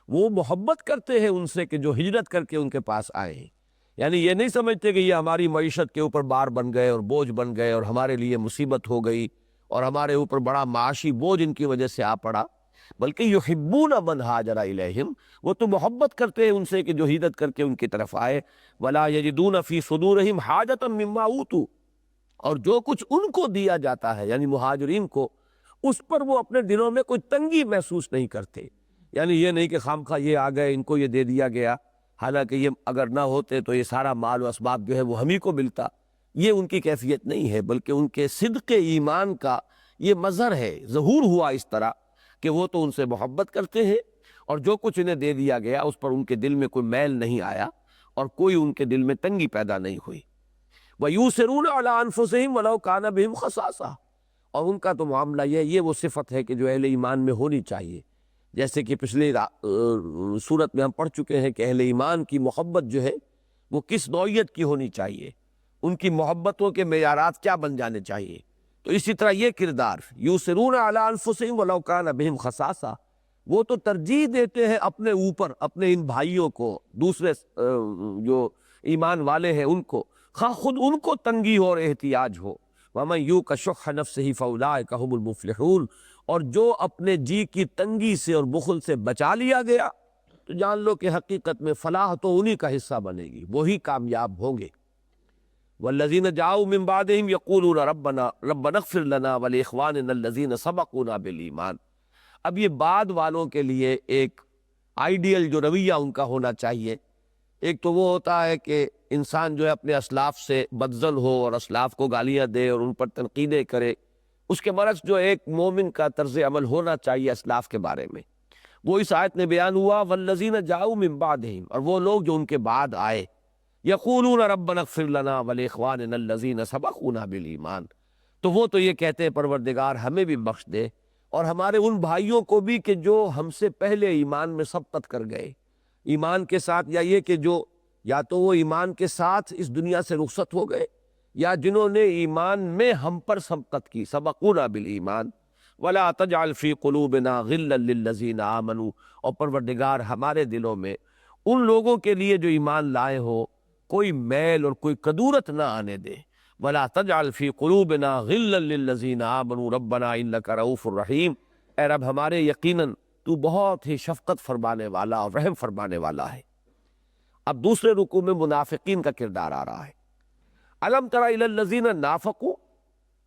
وہ محبت کرتے ہیں ان سے کہ جو ہجرت کر کے ان کے پاس آئے ہیں، یعنی یہ نہیں سمجھتے کہ یہ ہماری معیشت کے اوپر بار بن گئے اور بوجھ بن گئے اور ہمارے لیے مصیبت ہو گئی اور ہمارے اوپر بڑا معاشی بوجھ ان کی وجہ سے آ پڑا، بلکہ یحبون من ہاجر الیہم، وہ تو محبت کرتے ہیں ان سے کہ جو ہجرت کر کے ان کی طرف آئے۔ ولا یجدون فی صدورہم حاجۃ مما اوتوا، اور جو کچھ ان کو دیا جاتا ہے یعنی مہاجرین کو، اس پر وہ اپنے دلوں میں کوئی تنگی محسوس نہیں کرتے، یعنی یہ نہیں کہ خامخواہ یہ آ گئے ان کو یہ دے دیا گیا، حالانکہ یہ اگر نہ ہوتے تو یہ سارا مال و اسباب جو ہے وہ ہم ہی کو ملتا، یہ ان کی کیفیت نہیں ہے، بلکہ ان کے صدق ایمان کا یہ مظہر ہے، ظہور ہوا اس طرح کہ وہ تو ان سے محبت کرتے ہیں، اور جو کچھ انہیں دے دیا گیا اس پر ان کے دل میں کوئی میل نہیں آیا اور کوئی ان کے دل میں تنگی پیدا نہیں ہوئی۔ وَيُؤْثِرُونَ عَلَىٰ أَنفُسِهِمْ وَلَوْ كَانَ بِهِمْ خَصَاصَةٌ، اور ان کا تو معاملہ یہ وہ صفت ہے کہ جو اہل ایمان میں ہونی چاہیے، جیسے کہ پچھلی صورت میں ہم پڑھ چکے ہیں کہ اہل ایمان کی محبت جو ہے وہ کس نوعیت کی ہونی چاہیے، ان کی محبتوں کے معیارات کیا بن جانے چاہیے۔ تو اسی طرح یہ کردار یُؤْثِرُونَ عَلَىٰ أَنفُسِهِمْ وَلَوْ كَانَ بِهِمْ خَصَاصَةٌ، وہ تو ترجیح دیتے ہیں اپنے اوپر اپنے ان بھائیوں کو، دوسرے جو ایمان والے ہیں ان کو، خواہ خود ان کو تنگی ہو اور احتیاج ہو۔ وَمَن يُوقَ شُحَّ نَفْسِهِ فَأُولَٰئِكَ هُمُ الْمُفْلِحُونَ، اور جو اپنے جی کی تنگی سے اور بخل سے بچا لیا گیا تو جان لو کہ حقیقت میں فلاح تو انہی کا حصہ بنے گی، وہی کامیاب ہوں گے۔ والذین جاؤوا من بعدہم یقولون ربنا اغفر لنا ولإخواننا الذین سبقونا بالایمان، اب یہ بعد والوں کے لیے ایک آئیڈیل جو رویہ ان کا ہونا چاہیے، ایک تو وہ ہوتا ہے کہ انسان جو ہے اپنے اسلاف سے بدظن ہو اور اسلاف کو گالیاں دے اور ان پر تنقیدیں کرے، اس کے برعکس جو ایک مومن کا طرز عمل ہونا چاہیے اسلاف کے بارے میں، وہ اس آیت میں بیان ہوا۔ والذین جاؤوا من بعدہم، اور وہ لوگ جو ان کے بعد آئے، یقولون ربنا اغفر لنا ولإخواننا الذین سبقونا بالایمان، تو وہ تو یہ کہتے ہیں پروردگار ہمیں بھی بخش دے اور ہمارے ان بھائیوں کو بھی کہ جو ہم سے پہلے ایمان میں سبقت کر گئے، ایمان کے ساتھ، یا یہ کہ جو یا تو وہ ایمان کے ساتھ اس دنیا سے رخصت ہو گئے، یا جنہوں نے ایمان میں ہم پر سبقت کی، سبقونا بالایمان۔ ولا تجعل فی قلوبنا غلا للذین آمنوا، اور پروردگار ہمارے دلوں میں ان لوگوں کے لیے جو ایمان لائے ہو کوئی میل اور کوئی کدورت نہ آنے دے۔ ولا تجعل فی قلوبنا غلا للذین آمنوا ربنا انک رؤوف الرحیم، اے رب ہمارے یقیناً تو بہت ہی شفقت فرمانے والا اور رحم فرمانے والا ہے۔ اب دوسرے رکوع میں منافقین کا کردار آ رہا ہے۔ الم تر الی الذین نافقوا،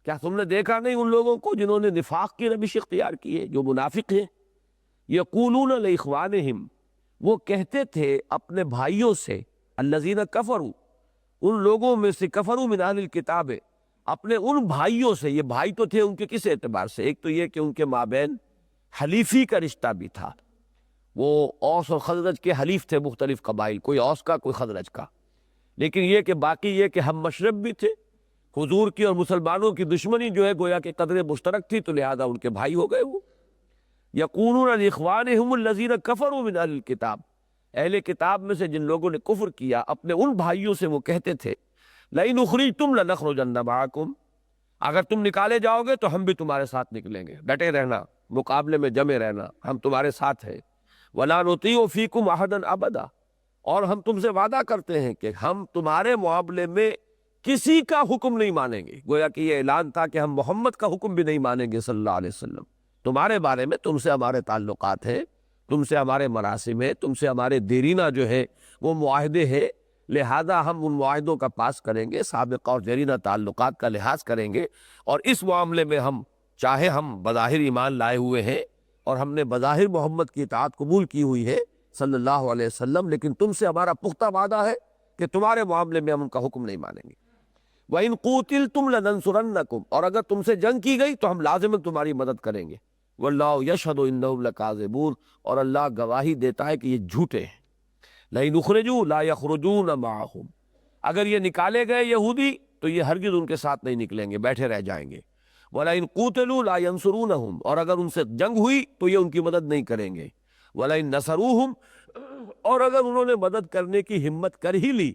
کیا تم نے دیکھا نہیں ان لوگوں کو جنہوں نے نفاق کی روش اختیار کی ہے، جو منافق ہیں۔ یقولون لاخوانہم، وہ کہتے تھے اپنے بھائیوں سے، الذین کفروا، ان لوگوں میں سے، کفروا من اہل الکتاب، اپنے ان بھائیوں سے، یہ بھائی تو تھے ان کے کس اعتبار سے، ایک تو یہ کہ ان کے مابین حلیفی کا رشتہ بھی تھا، وہ اوس اور خزرج کے حلیف تھے، مختلف قبائل، کوئی اوس کا کوئی خزرج کا، لیکن یہ کہ باقی یہ کہ ہم مشرب بھی تھے، حضور کی اور مسلمانوں کی دشمنی جو ہے گویا کہ قدر مشترک تھی، تو لہذا ان کے بھائی ہو گئے وہ۔ یقولون لاخوانہم الذین کفروا من اہل الکتاب، اہل کتاب میں سے جن لوگوں نے کفر کیا، اپنے ان بھائیوں سے وہ کہتے تھے، لئن اخرجتم لنخرجن معکم، اگر تم نکالے جاؤ گے تو ہم بھی تمہارے ساتھ نکلیں گے، ڈٹے رہنا، مقابلے میں جمے رہنا، ہم تمہارے ساتھ ہیں۔ ولا نطیع فیکم احدا ابدا، اور ہم تم سے وعدہ کرتے ہیں کہ ہم تمہارے معاملے میں کسی کا حکم نہیں مانیں گے، گویا کہ یہ اعلان تھا کہ ہم محمد کا حکم بھی نہیں مانیں گے صلی اللہ علیہ وسلم، تمہارے بارے میں تم سے ہمارے تعلقات ہیں، تم سے ہمارے مراسم ہے، تم سے ہمارے دیرینہ جو ہے وہ معاہدے ہیں، لہذا ہم ان معاہدوں کا پاس کریں گے، سابقہ اور دیرینہ تعلقات کا لحاظ کریں گے، اور اس معاملے میں ہم چاہے ہم بظاہر ایمان لائے ہوئے ہیں اور ہم نے بظاہر محمد کی اطاعت قبول کی ہوئی ہے صلی اللہ علیہ وسلم، لیکن تم سے ہمارا پختہ وعدہ ہے کہ تمہارے معاملے میں ہم ان کا حکم نہیں مانیں گے۔ وَإِن قُوتِلْتُمْ لَنَنصُرَنَّكُمْ، اور اگر تم سے جنگ کی گئی تو ہم لازماً تمہاری مدد کریں گے۔ واللہ یشہد انہم لکاذبون، اور اللہ گواہی دیتا ہے کہ یہ جھوٹے ہیں۔ لئن اخرجوا لا یخرجون معہم، اگر یہ نکالے گئے یہودی تو یہ ہرگز ان کے ساتھ نہیں نکلیں گے، بیٹھے رہ جائیں گے۔ وَلَئِن قُوتِلُوا لَا يَنصُرُونَهُمْ، اور اگر ان سے جنگ ہوئی تو یہ ان کی مدد نہیں کریں گے۔ وَلَئِن نَصَرُوهُمْ، اور اگر انہوں نے مدد کرنے کی ہمت کر ہی لی،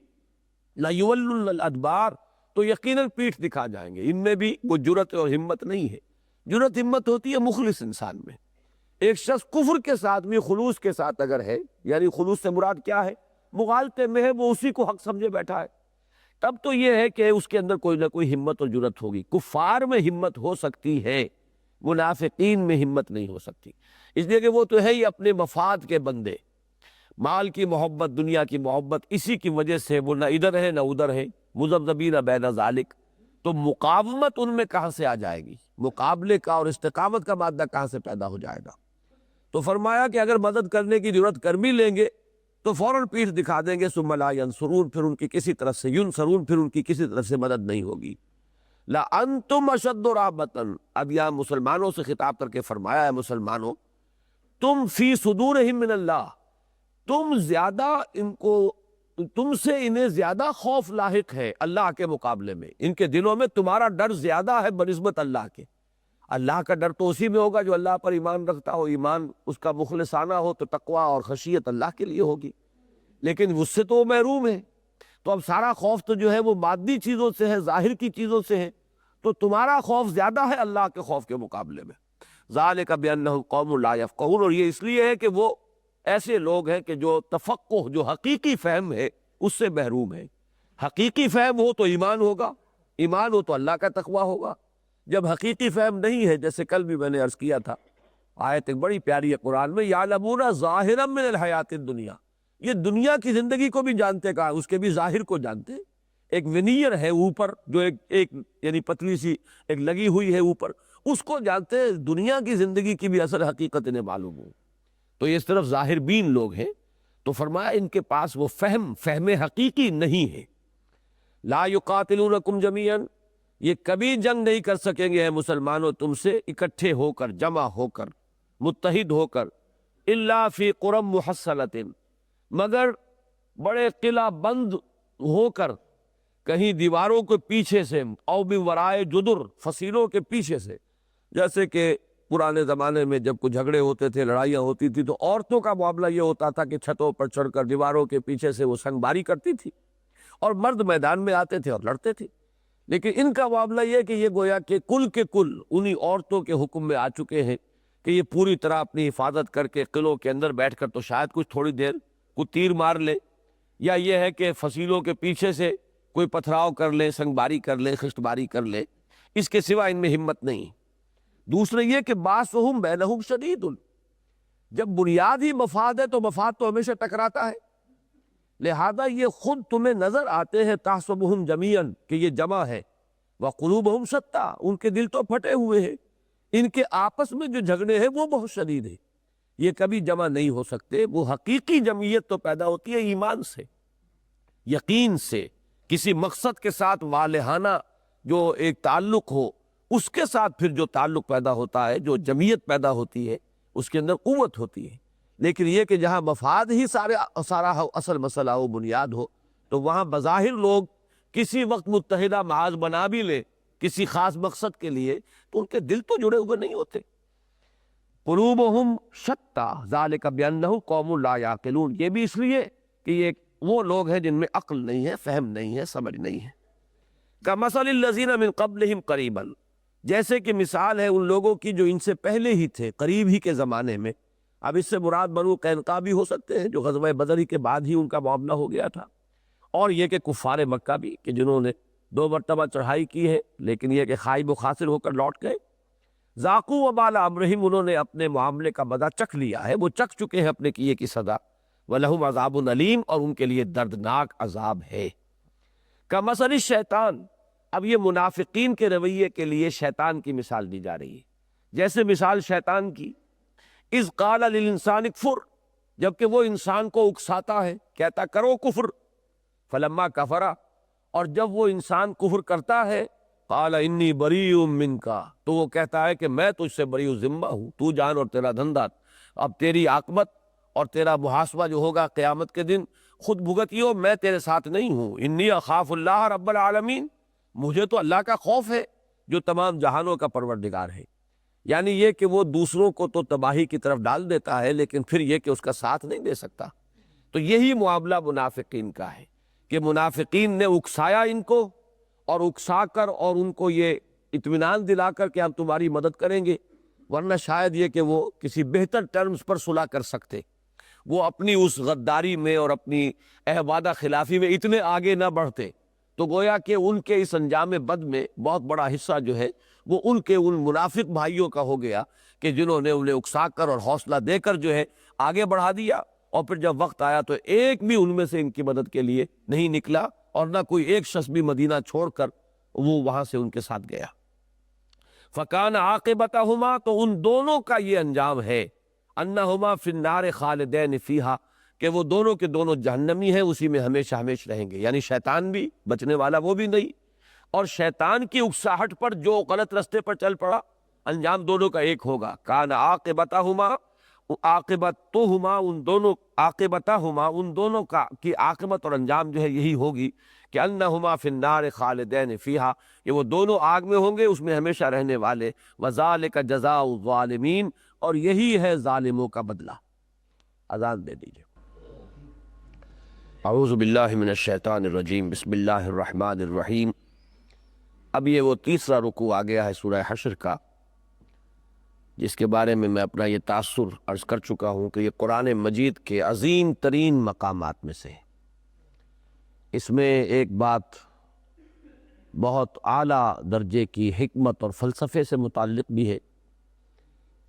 لَيُوَلُّنَّ الْأَدْبَارَ، تو یقیناً پیٹھ دکھا جائیں گے۔ ان میں بھی وہ جرأت اور ہمت نہیں ہے۔ جرأت ہمت ہوتی ہے مخلص انسان میں۔ ایک شخص کفر کے ساتھ بھی خلوص کے ساتھ اگر ہے، یعنی خلوص سے مراد کیا ہے؟ مغالطے میں ہے، وہ اسی کو حق سمجھے بیٹھا ہے، تب تو یہ ہے کہ اس کے اندر کوئی نہ کوئی ہمت اور جرأت ہوگی۔ کفار میں ہمت ہو سکتی ہے، منافقین میں ہمت نہیں ہو سکتی، اس لیے کہ وہ تو ہے ہی اپنے مفاد کے بندے، مال کی محبت، دنیا کی محبت، اسی کی وجہ سے وہ نہ ادھر ہے نہ ادھر ہے، مذبذبین بین ذالک۔ تو مقاومت ان میں کہاں سے آ جائے گی؟ مقابلے کا اور استقامت کا مادہ کہاں سے پیدا ہو جائے گا؟ تو فرمایا کہ اگر مدد کرنے کی ضرورت کر بھی لیں گے تو فوراً پیٹھ دکھا دیں گے، ثم لا ینصرون، پھر ان کی کسی طرف سے ینصرون، پھر ان کی کسی طرف سے مدد نہیں ہوگی۔ لَأَنْتُمْ أَشَدُّ رَهْبَةً، اب یہاں مسلمانوں سے خطاب کر کے فرمایا ہے، مسلمانوں تم فی صدورہم من اللہ، تم زیادہ ان کو، تم سے انہیں زیادہ خوف لاحق ہے اللہ کے مقابلے میں، ان کے دلوں میں تمہارا ڈر زیادہ ہے بنسبت اللہ کے۔ اللہ کا ڈر تو اسی میں ہوگا جو اللہ پر ایمان رکھتا ہو، ایمان اس کا مخلصانہ ہو، تو تقویٰ اور خشیت اللہ کے لیے ہوگی، لیکن اس سے تو وہ محروم ہے۔ تو اب سارا خوف تو جو ہے وہ مادی چیزوں سے ہے، ظاہر کی چیزوں سے ہے، تو تمہارا خوف زیادہ ہے اللہ کے خوف کے مقابلے میں۔ ذالک بأنہم قوم لا یفقہون، اور یہ اس لیے ہے کہ وہ ایسے لوگ ہیں کہ جو تفقہ، جو حقیقی فہم ہے، اس سے محروم ہے۔ حقیقی فہم ہو تو ایمان ہوگا، ایمان ہو تو اللہ کا تقویٰ ہوگا۔ جب حقیقی فہم نہیں ہے، جیسے کل بھی میں نے عرض کیا تھا، آیت ایک بڑی پیاری ہے قرآن میں، یعلمون ظاہرا من الحیات الدنیا، یہ دنیا کی زندگی کو بھی جانتے، کہا اس کے بھی ظاہر کو جانتے۔ ایک ونیئر ہے اوپر، جو ایک یعنی پتلی سی ایک لگی ہوئی ہے اوپر، اس کو جانتے، دنیا کی زندگی کی بھی اصل حقیقت انہیں معلوم ہو۔ تو یہ صرف ظاہر بین لوگ ہیں، تو فرمایا ان کے پاس وہ فہم حقیقی نہیں ہے۔ لا یقاتلونکم جمیعا، یہ کبھی جنگ نہیں کر سکیں گے اے مسلمانوں تم سے اکٹھے ہو کر، جمع ہو کر، متحد ہو کر، الا فی قری محصنۃ، مگر بڑے قلعہ بند ہو کر، کہیں دیواروں کے پیچھے سے، او من ورائے جدر، فصیلوں کے پیچھے سے۔ جیسے کہ پرانے زمانے میں جب کوئی جھگڑے ہوتے تھے، لڑائیاں ہوتی تھی، تو عورتوں کا معاملہ یہ ہوتا تھا کہ چھتوں پر چڑھ کر دیواروں کے پیچھے سے وہ سنگ باری کرتی تھی، اور مرد میدان میں آتے تھے اور لڑتے تھے۔ لیکن ان کا معاملہ یہ کہ یہ گویا کہ کل کے کل انہی عورتوں کے حکم میں آ چکے ہیں کہ یہ پوری طرح اپنی حفاظت کر کے قلعوں کے اندر بیٹھ کر تو شاید کچھ تھوڑی دیر کوئی تیر مار لے، یا یہ ہے کہ فصیلوں کے پیچھے سے کوئی پتھراؤ کر لے، سنگ باری کر لے، خشت باری کر لے، اس کے سوا ان میں ہمت نہیں۔ دوسرے یہ کہ باسہم بینہم شدید، جب بنیاد ہی مفاد ہے تو مفاد تو ہمیشہ ٹکراتا ہے، لہذا یہ خود تمہیں نظر آتے ہیں، تحسبہم جمیعا، کہ یہ جمع ہے، وقلوبہم شتیٰ، ان کے دل تو پھٹے ہوئے ہیں، ان کے آپس میں جو جھگڑے ہیں وہ بہت شدید ہیں، یہ کبھی جمع نہیں ہو سکتے۔ وہ حقیقی جمعیت تو پیدا ہوتی ہے ایمان سے، یقین سے، کسی مقصد کے ساتھ والہانہ جو ایک تعلق ہو، اس کے ساتھ پھر جو تعلق پیدا ہوتا ہے، جو جمعیت پیدا ہوتی ہے، اس کے اندر قوت ہوتی ہے۔ لیکن یہ کہ جہاں مفاد ہی سارا اصل مسئلہ ہو، بنیاد ہو، تو وہاں بظاہر لوگ کسی وقت متحدہ محاذ بنا بھی لے کسی خاص مقصد کے لیے، تو ان کے دل تو جڑے ہوئے نہیں ہوتے۔ قلوبہم شتیٰ ذالک بانہم قوم لا یعقلون، یہ بھی اس لیے کہ یہ وہ لوگ ہیں جن میں عقل نہیں ہے، فہم نہیں ہے، سمجھ نہیں ہے۔ کمثل الذین من قبلہم قریبا، جیسے کہ مثال ہے ان لوگوں کی جو ان سے پہلے ہی تھے، قریب ہی کے زمانے میں۔ اب اس سے مراد بنو قینقاع بھی ہو سکتے ہیں، جو غزوہ بدر ہی کے بعد ہی ان کا معاملہ ہو گیا تھا، اور یہ کہ کفار مکہ بھی، کہ جنہوں نے 2 مرتبہ چڑھائی کی ہے لیکن یہ کہ خائب و خاسر ہو کر لوٹ گئے۔ ذاقوا وبال امرہم، انہوں نے اپنے معاملے کا مزہ چکھ لیا ہے، وہ چکھ چکے ہیں اپنے کیے کی سزا۔ وَلَهُمْ عَذَابٌ أَلِيمٌ، اور ان کے لیے دردناک عذاب ہے۔ کمثل الشیطان، اب یہ منافقین کے رویے کے لیے شیطان کی مثال دی جا رہی ہے۔ جیسے مثال شیطان کی، اذ قال للانسان اکفر، جبکہ وہ انسان کو اکساتا ہے، کہتا کرو کفر، فلما کفر، اور جب وہ انسان کفر کرتا ہے، قال انی بریء منک، تو وہ کہتا ہے کہ میں تجھ سے بری ذمہ ہوں، تو جان اور تیرا دھندا، اب تیری عاقبت اور تیرا محاسبہ جو ہوگا قیامت کے دن خود بھگتیو، میں تیرے ساتھ نہیں ہوں۔ انی اخاف اللہ رب العالمین، مجھے تو اللہ کا خوف ہے جو تمام جہانوں کا پروردگار ہے۔ یعنی یہ کہ وہ دوسروں کو تو تباہی کی طرف ڈال دیتا ہے، لیکن پھر یہ کہ اس کا ساتھ نہیں دے سکتا۔ تو یہی معاملہ منافقین کا ہے کہ منافقین نے اکسایا ان کو، اور اکسا کر اور ان کو یہ اطمینان دلا کر کہ ہم تمہاری مدد کریں گے، ورنہ شاید یہ کہ وہ کسی بہتر ٹرمز پر صلح کر سکتے، وہ اپنی اس غداری میں اور اپنی وعدہ خلافی میں اتنے آگے نہ بڑھتے، تو گویا کہ ان کے اس انجام بد میں بہت بڑا حصہ جو ہے وہ ان کے ان منافق بھائیوں کا ہو گیا کہ جنہوں نے انہیں اکسا کر اور حوصلہ دے کر جو ہے آگے بڑھا دیا، اور پھر جب وقت آیا تو ایک بھی ان میں سے ان کی مدد کے لیے نہیں نکلا، اور نہ کوئی ایک شخص بھی مدینہ چھوڑ کر وہ وہاں سے ان کے ساتھ گیا۔ فَكَانَ عَاقِبَتَهُمَا، تو ان دونوں کا یہ انجام ہے، أَنَّهُمَا فِي النَّارِ خَالِدَيْنِ فِيهَا، کہ وہ دونوں کے دونوں جہنمی ہیں، اسی میں ہمیشہ ہمیشہ رہیں گے۔ یعنی شیطان بھی بچنے والا وہ بھی نہیں، اور شیطان کی اکساہٹ پر جو غلط رستے پر چل پڑا، انجام دونوں کا ایک ہوگا۔ کان عاقبتہما، عاقبتہما، ان دونوں، عاقبتہما، ان دونوں کا کی عاقبت اور انجام جو ہے یہی ہوگی کہ انہما فی النار خالدین فیہا، کہ وہ دونوں آگ میں ہوں گے، اس میں ہمیشہ رہنے والے۔ وذالک جزاء الظالمین، اور یہی ہے ظالموں کا بدلہ۔ اذان دے دیجیے۔ اعوذ باللہ من الشیطان الرجیم، بسم اللہ الرحمن الرحیم۔ اب یہ وہ تیسرا رکوع آ گیا ہے سورہ حشر کا، جس کے بارے میں اپنا یہ تاثر عرض کر چکا ہوں کہ یہ قرآن مجید کے عظیم ترین مقامات میں سے ہے۔ اس میں ایک بات بہت اعلیٰ درجے کی حکمت اور فلسفے سے متعلق بھی ہے،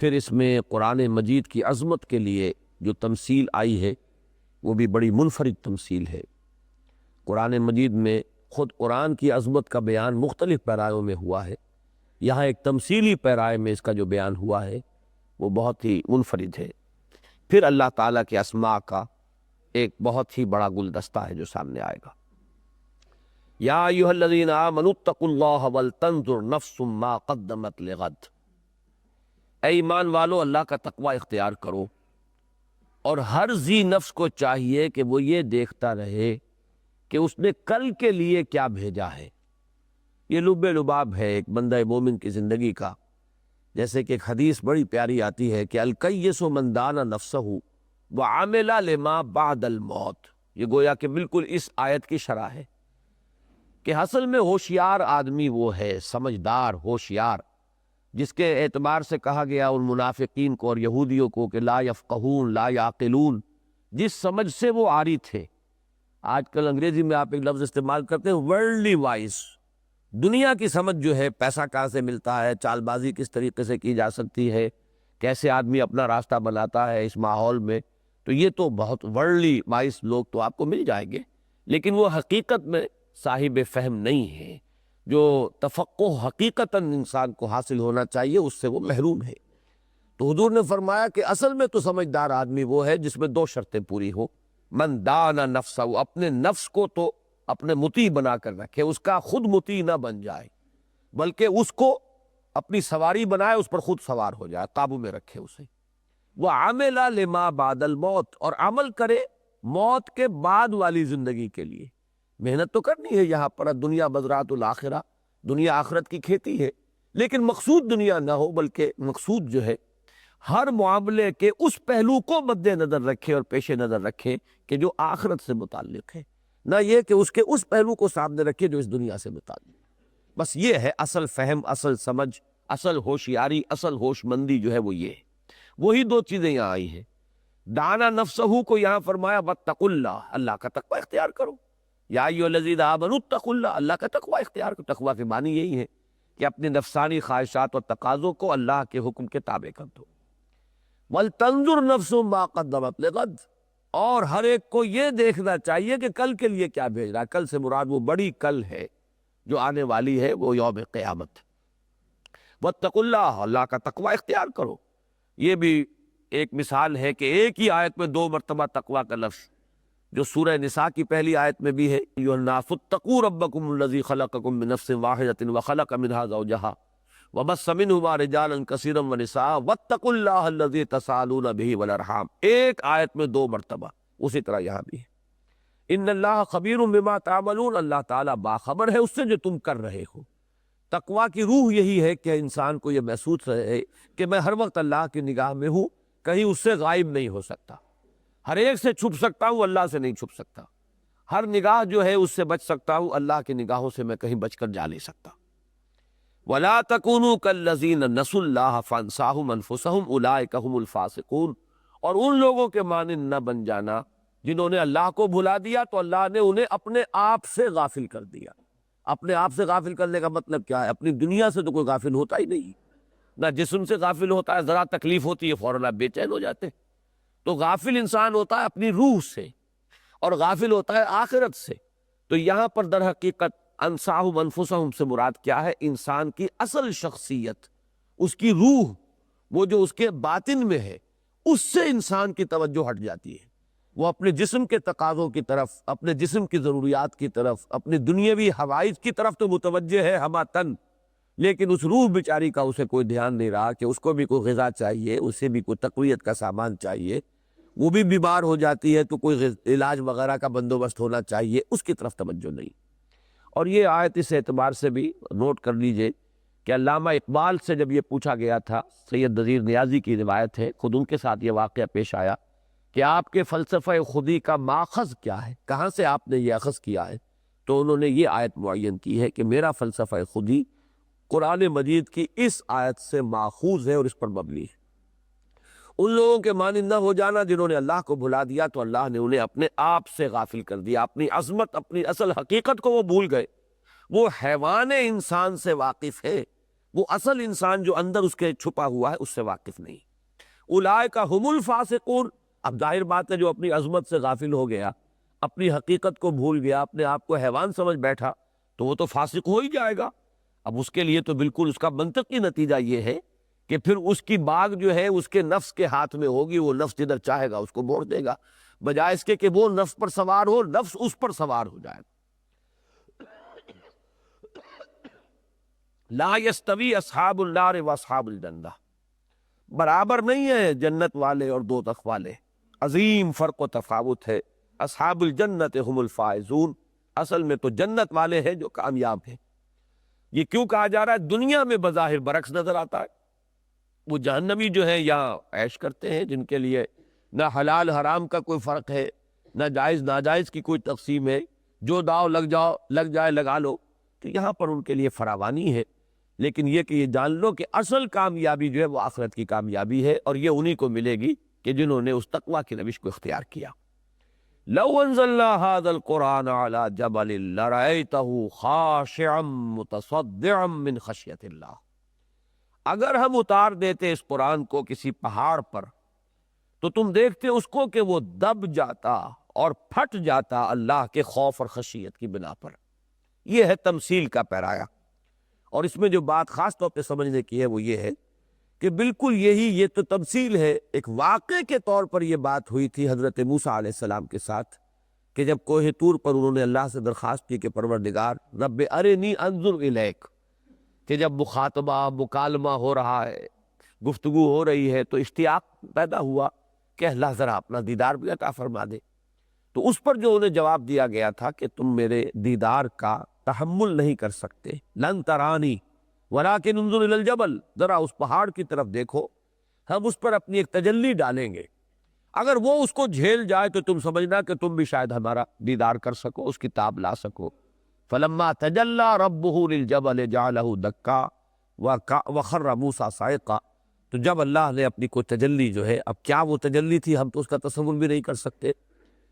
پھر اس میں قرآن مجید کی عظمت کے لیے جو تمثیل آئی ہے وہ بھی بڑی منفرد تمثیل ہے۔ قرآن مجید میں خود قرآن کی عظمت کا بیان مختلف پیرایوں میں ہوا ہے، یہاں ایک تمثیلی پیرائے میں اس کا جو بیان ہوا ہے وہ بہت ہی منفرد ہے۔ پھر اللہ تعالیٰ کے اسماء کا ایک بہت ہی بڑا گلدستہ ہے جو سامنے آئے گا۔ یا ایھا الذین آمنوا اتقوا اللہ ولتنظر نفس ما قدمت لغد، اے ایمان والو اللہ کا تقوی اختیار کرو، اور ہر ذی نفس کو چاہیے کہ وہ یہ دیکھتا رہے کہ اس نے کل کے لیے کیا بھیجا ہے۔ یہ لب لباب ہے ایک بندہ مومن کی زندگی کا، جیسے کہ ایک حدیث بڑی پیاری آتی ہے کہ الکیس من دان نفسہ وعمل لما بعد الموت، یہ گویا کہ بالکل اس آیت کی شرح ہے کہ اصل میں ہوشیار آدمی وہ ہے، سمجھدار ہوشیار، جس کے اعتبار سے کہا گیا ان منافقین کو اور یہودیوں کو کہ لا یفقہون لا یعقلون، جس سمجھ سے وہ عاری تھے۔ آج کل انگریزی میں آپ ایک لفظ استعمال کرتے ہیں ورلڈلی وائز، دنیا کی سمجھ جو ہے، پیسہ کہاں سے ملتا ہے، چال بازی کس طریقے سے کی جا سکتی ہے، کیسے آدمی اپنا راستہ بناتا ہے اس ماحول میں، تو یہ تو بہت ورلڈلی وائز لوگ تو آپ کو مل جائیں گے، لیکن وہ حقیقت میں صاحب فہم نہیں ہے۔ جو تفقہ حقیقتاً انسان کو حاصل ہونا چاہیے اس سے وہ محروم ہے۔ تو حضور نے فرمایا کہ اصل میں تو سمجھدار آدمی وہ ہے جس میں دو شرطیں پوری ہوں۔ من دان نفسہ، اپنے نفس کو تو اپنے مطیع بنا کر رکھے، اس کا خود مطیع نہ بن جائے، بلکہ اس کو اپنی سواری بنائے، اس پر خود سوار ہو جائے، قابو میں رکھے اسے۔ وعمل لما بعد الموت، اور عمل کرے موت کے بعد والی زندگی کے لیے۔ محنت تو کرنی ہے یہاں پر، دنیا مزرعۃ الآخرہ، دنیا آخرت کی کھیتی ہے، لیکن مقصود دنیا نہ ہو، بلکہ مقصود جو ہے ہر معاملے کے اس پہلو کو مد نظر رکھے اور پیش نظر رکھے کہ جو آخرت سے متعلق ہے، نہ یہ کہ اس کے اس پہلو کو سامنے رکھے جو اس دنیا سے متعلق ہے۔ بس یہ ہے اصل فہم، اصل سمجھ، اصل ہوشیاری، اصل ہوش مندی جو ہے وہ یہ ہے۔ وہی دو چیزیں یہاں آئی ہیں۔ دانا نفسہ کو یہاں فرمایا واتقوا اللہ، اللہ کا تقوی اختیار کرو۔ یا ایھا الذین آمنوا اتقوا اللہ، اللہ کا تقوی اختیار کرو۔ تقوی کے معنی یہی ہے کہ اپنے نفسانی خواہشات اور تقاضوں کو اللہ کے حکم کے تابع کر دو۔ وَلْتَنْظُرْ نَفْسٌ مَا قَدَّمَتْ لِغَدٍ، اور ہر ایک کو یہ دیکھنا چاہیے کہ کل کے لیے کیا بھیج رہا ہے۔ کل سے مراد وہ بڑی کل ہے جو آنے والی ہے، وہ یوم قیامت۔ وَاتَّقُوا اللَّهَ، اللہ کا تقوی اختیار کرو۔ یہ بھی ایک مثال ہے کہ ایک ہی آیت میں دو مرتبہ تقوی کا لفظ جو سورہ نساء کی پہلی آیت میں بھی ہے، ایھا الناس اتقوا ربکم الذی خلقکم من نفس واحدۃ وخلق منها زوجہا وبث منہما رجالا کثیرا ونساء واتقوا اللہ الذی تساءلون بہ والارحام، ایک آیت میں 2 مرتبہ، اسی طرح یہاں بھی ہے ان اللہ خبیر بما تعملون، اللہ تعالیٰ باخبر ہے اس سے جو تم کر رہے ہو۔ تقویٰ کی روح یہی ہے کہ انسان کو یہ محسوس رہے کہ میں ہر وقت اللہ کی نگاہ میں ہوں، کہیں اس سے غائب نہیں ہو سکتا، ہر ایک سے چھپ سکتا ہوں، اللہ سے نہیں چھپ سکتا، ہر نگاہ جو ہے اس سے بچ سکتا ہوں، اللہ کی نگاہوں سے میں کہیں بچ کر جا نہیں سکتا۔ وَلَا تَكُونُوا كَالَّذِينَ نَسُوا اللَّهَ فَأَنسَاهُمْ أَنفُسَهُمْ أُولَٰئِكَ هُمُ الْفَاسِقُونَ، اور ان لوگوں کے مانند نہ بن جانا جنہوں نے اللہ کو بھلا دیا تو اللہ نے انہیں اپنے آپ سے غافل کر دیا۔ اپنے آپ سے غافل کرنے کا مطلب کیا ہے؟ اپنی دنیا سے تو کوئی غافل ہوتا ہی نہیں، نہ جسم سے غافل ہوتا ہے، ذرا تکلیف ہوتی ہے فوراً آپ بے چین ہو جاتے، تو غافل انسان ہوتا ہے اپنی روح سے، اور غافل ہوتا ہے آخرت سے۔ تو یہاں پر در حقیقت انساہم انفسہم سے مراد کیا ہے؟ انسان کی اصل شخصیت، اس کی روح، وہ جو اس کے باطن میں ہے، اس سے انسان کی توجہ ہٹ جاتی ہے، وہ اپنے جسم کے تقاضوں کی طرف، اپنے جسم کی ضروریات کی طرف، اپنی دنیاوی حوائج کی طرف تو متوجہ ہے ہمہ تن، لیکن اس روح بیچاری کا اسے کوئی دھیان نہیں رہا کہ اس کو بھی کوئی غذا چاہیے، اسے بھی کوئی تقویت کا سامان چاہیے، وہ بھی بیمار ہو جاتی ہے تو کوئی علاج وغیرہ کا بندوبست ہونا چاہیے، اس کی طرف توجہ نہیں۔ اور یہ آیت اس اعتبار سے بھی نوٹ کر لیجئے کہ علامہ اقبال سے جب یہ پوچھا گیا تھا، سید نذیر نیازی کی روایت ہے، خود ان کے ساتھ یہ واقعہ پیش آیا کہ آپ کے فلسفہ خودی کا ماخذ کیا ہے، کہاں سے آپ نے یہ اخذ کیا ہے، تو انہوں نے یہ آیت معین کی ہے کہ میرا فلسفہ خودی قرآن مجید کی اس آیت سے ماخوذ ہے اور اس پر مبنی ہے۔ ان لوگوں کے مانند نہ ہو جانا جنہوں نے اللہ کو بھلا دیا تو اللہ نے انہیں اپنے آپ سے غافل کر دیا، اپنی عظمت، اپنی اصل حقیقت کو وہ بھول گئے۔ وہ حیوان انسان سے واقف ہے، وہ اصل انسان جو اندر اس کے چھپا ہوا ہے اس سے واقف نہیں۔ اولئک ھم الفاسقون، اب ظاہر بات ہے جو اپنی عظمت سے غافل ہو گیا، اپنی حقیقت کو بھول گیا، اپنے آپ کو حیوان سمجھ بیٹھا، تو وہ تو فاسق ہو ہی جائے گا۔ اب اس کے لیے تو بالکل اس کا منطقی نتیجہ یہ ہے کہ پھر اس کی باغ جو ہے اس کے نفس کے ہاتھ میں ہوگی، وہ نفس جدھر چاہے گا اس کو موڑ دے گا، بجائے اس کے کہ وہ نفس پر سوار ہو، نفس اس پر سوار ہو جائے گا۔ لا یستوی اصحاب النار و اصحاب الجنہ، برابر نہیں ہے جنت والے اور دوزخ والے، عظیم فرق و تفاوت ہے۔ اصحاب الجنت هم الفائزون، اصل میں تو جنت والے ہیں جو کامیاب ہیں۔ یہ کیوں کہا جا رہا ہے؟ دنیا میں بظاہر برعکس نظر آتا ہے، وہ جہنمی جو ہیں یہاں عیش کرتے ہیں، جن کے لیے نہ حلال حرام کا کوئی فرق ہے، نہ جائز ناجائز کی کوئی تقسیم ہے، جو داؤ لگ جائے لگا لو، تو یہاں پر ان کے لیے فراوانی ہے۔ لیکن یہ کہ یہ جان لو کہ اصل کامیابی جو ہے وہ آخرت کی کامیابی ہے، اور یہ انہی کو ملے گی کہ جنہوں نے اس تقویٰ کی روش کو اختیار کیا۔ لو انزلنا هذا القرآن على جبل لرأيته خاشعا متصدعا من خشیۃ اللہ، اگر ہم اتار دیتے اس قرآن کو کسی پہاڑ پر تو تم دیکھتے اس کو کہ وہ دب جاتا اور پھٹ جاتا اللہ کے خوف اور خشیت کی بنا پر۔ یہ ہے تمثیل کا پیرایا، اور اس میں جو بات خاص طور پہ سمجھنے کی ہے وہ یہ ہے کہ بالکل یہ تو تمثیل ہے، ایک واقعے کے طور پر یہ بات ہوئی تھی حضرت موسیٰ علیہ السلام کے ساتھ کہ جب کوہ طور پر انہوں نے اللہ سے درخواست کی کہ پروردگار رب ارنی انظر الیک، کہ جب مخاطبہ مکالمہ ہو رہا ہے، گفتگو ہو رہی ہے، تو اشتیاق پیدا ہوا کہ اللہ ذرا اپنا دیدار بھی عطا فرما دے۔ تو اس پر جو انہیں جواب دیا گیا تھا کہ تم میرے دیدار کا تحمل نہیں کر سکتے، لن ترانی ولکن انظر الی الجبل، ذرا اس پہاڑ کی طرف دیکھو، ہم اس پر اپنی ایک تجلی ڈالیں گے، اگر وہ اس کو جھیل جائے تو تم سمجھنا کہ تم بھی شاید ہمارا دیدار کر سکو، اس کی تاب لا سکو۔ فلما تجلی ربہ للجبل جعلہ دکا وخر موسیٰ صعقا، تو جب اللہ نے اپنی کوئی تجلی جو ہے، اب کیا وہ تجلی تھی ہم تو اس کا تصور بھی نہیں کر سکتے،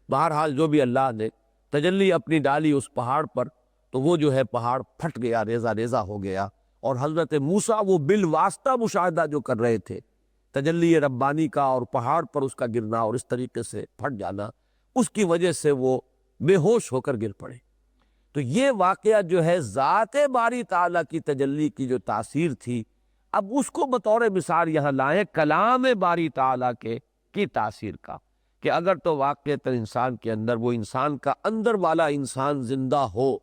بہرحال جو بھی اللہ نے تجلی اپنی ڈالی اس پہاڑ پر، تو وہ جو ہے پہاڑ پھٹ گیا، ریزہ ریزہ ہو گیا، اور حضرت موسیٰ وہ بالواسطہ مشاہدہ جو کر رہے تھے تجلی ربانی کا، اور پہاڑ پر اس کا گرنا اور اس طریقے سے پھٹ جانا، اس کی وجہ سے وہ بے ہوش ہو کر گر پڑے۔ تو یہ واقعہ جو ہے ذات باری تعالیٰ کی تجلی کی جو تاثیر تھی، اب اس کو بطور مثال یہاں لائیں کلام باری تعالیٰ کی تاثیر کا، کہ اگر تو واقعتاً انسان کے اندر وہ انسان کا اندر والا انسان زندہ ہو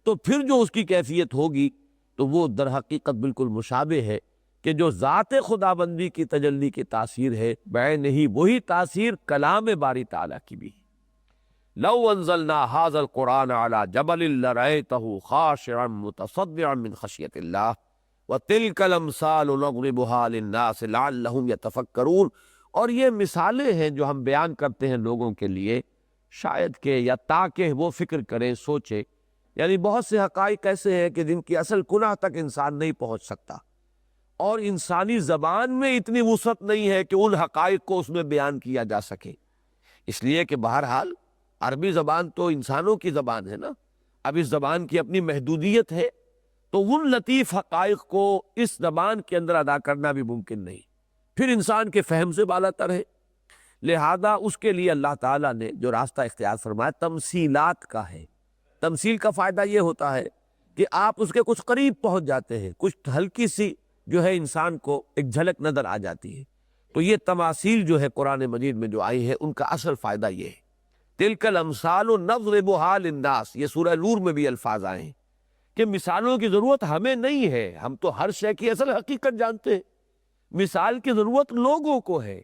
تو پھر جو اس کی کیفیت ہوگی تو وہ در حقیقت بالکل مشابہ ہے کہ جو ذات خداوندی کی تجلی کی تاثیر ہے بعین ہی وہی تاثیر کلام باری تعالیٰ کی بھی ہے۔ لو انزلنا هذا القرآن على جبل لرأيته خاشعا متصدعا من خشية الله وتلك الامثال نضربها للناس لعلهم يتفکرون۔ اور یہ مثالیں ہیں جو ہم بیان کرتے ہیں لوگوں کے لیے شاید کہ یا تاکہ وہ فکر کریں سوچیں، یعنی بہت سے حقائق ایسے ہیں کہ جن کی اصل کنہ تک انسان نہیں پہنچ سکتا، اور انسانی زبان میں اتنی وسعت نہیں ہے کہ ان حقائق کو اس میں بیان کیا جا سکے، اس لیے کہ بہرحال عربی زبان تو انسانوں کی زبان ہے نا، اب اس زبان کی اپنی محدودیت ہے، تو ان لطیف حقائق کو اس زبان کے اندر ادا کرنا بھی ممکن نہیں، پھر انسان کے فہم سے بالا تر ہے۔ لہذا اس کے لیے اللہ تعالیٰ نے جو راستہ اختیار فرمایا تمثیلات کا ہے۔ تمثیل کا فائدہ یہ ہوتا ہے کہ آپ اس کے کچھ قریب پہنچ جاتے ہیں، کچھ ہلکی سی جو ہے انسان کو ایک جھلک نظر آ جاتی ہے، تو یہ تماثیل جو ہے قرآن مجید میں جو آئی ہے ان کا اصل فائدہ یہ ہے۔ تلک الامثال نضربها للناس، یہ سورہ نور میں بھی الفاظ آئے ہیں کہ مثالوں کی ضرورت ہمیں نہیں ہے، ہم تو ہر شے کی اصل حقیقت جانتے ہیں، مثال کی ضرورت لوگوں کو ہے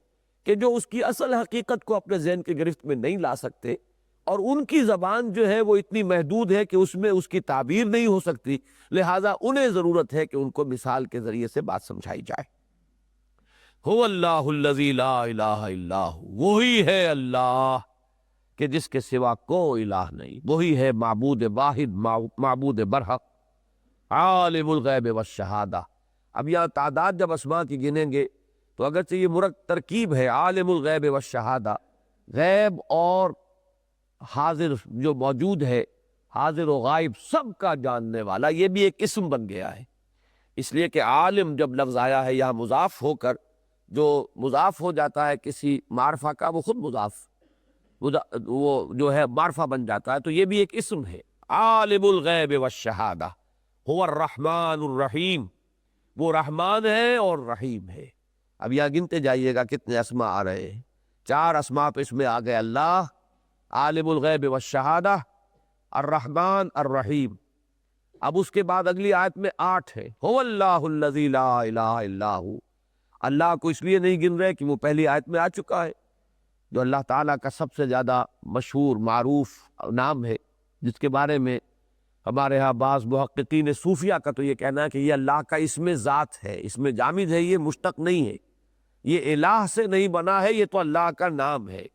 کہ جو اس کی اصل حقیقت کو اپنے ذہن کے گرفت میں نہیں لا سکتے، اور ان کی زبان جو ہے وہ اتنی محدود ہے کہ اس میں اس کی تعبیر نہیں ہو سکتی، لہٰذا انہیں ضرورت ہے کہ ان کو مثال کے ذریعے سے بات سمجھائی جائے۔ هو اللہ الذی لا الہ الا ہو، وہی ہے اللہ کہ جس کے سوا کوئی الہ نہیں، وہی ہے معبود واحد، معبود برحق، عالم الغیب والشہادہ۔ اب یہاں تعداد جب اسماء کی گنیں گے تو اگرچہ یہ ترکیب ہے عالم الغیب والشہادہ، غیب اور حاضر جو موجود ہے، حاضر و غائب سب کا جاننے والا، یہ بھی ایک اسم بن گیا ہے، اس لیے کہ عالم جب لفظ آیا ہے یہاں مضاف ہو کر، جو مضاف ہو جاتا ہے کسی معرفہ کا وہ خود مضاف وہ جو ہے معرفہ بن جاتا ہے، تو یہ بھی ایک اسم ہے۔ عالم الغیب والشہادہ هو الرحمن الرحیم، وہ رحمان ہے اور رحیم ہے۔ اب یہاں گنتے جائیے گا کتنے اسماء آ رہے ہیں، 4 اسماء پہ اس میں آ گئے، اللہ، عالم الغیب والشہادہ، الرحمن الرحیم۔ اب اس کے بعد اگلی آیت میں 8 ہے، هو اللہ الذی لا الہ الا ہو۔ اللہ کو اس لیے نہیں گن رہے کہ وہ پہلی آیت میں آ چکا ہے، جو اللہ تعالیٰ کا سب سے زیادہ مشہور معروف نام ہے، جس کے بارے میں ہمارے ہاں بعض محققین صوفیہ کا تو یہ کہنا ہے کہ یہ اللہ کا اسم ذات ہے، اسم جامد ہے، یہ مشتق نہیں ہے، یہ الہ سے نہیں بنا ہے، یہ تو اللہ کا نام ہے۔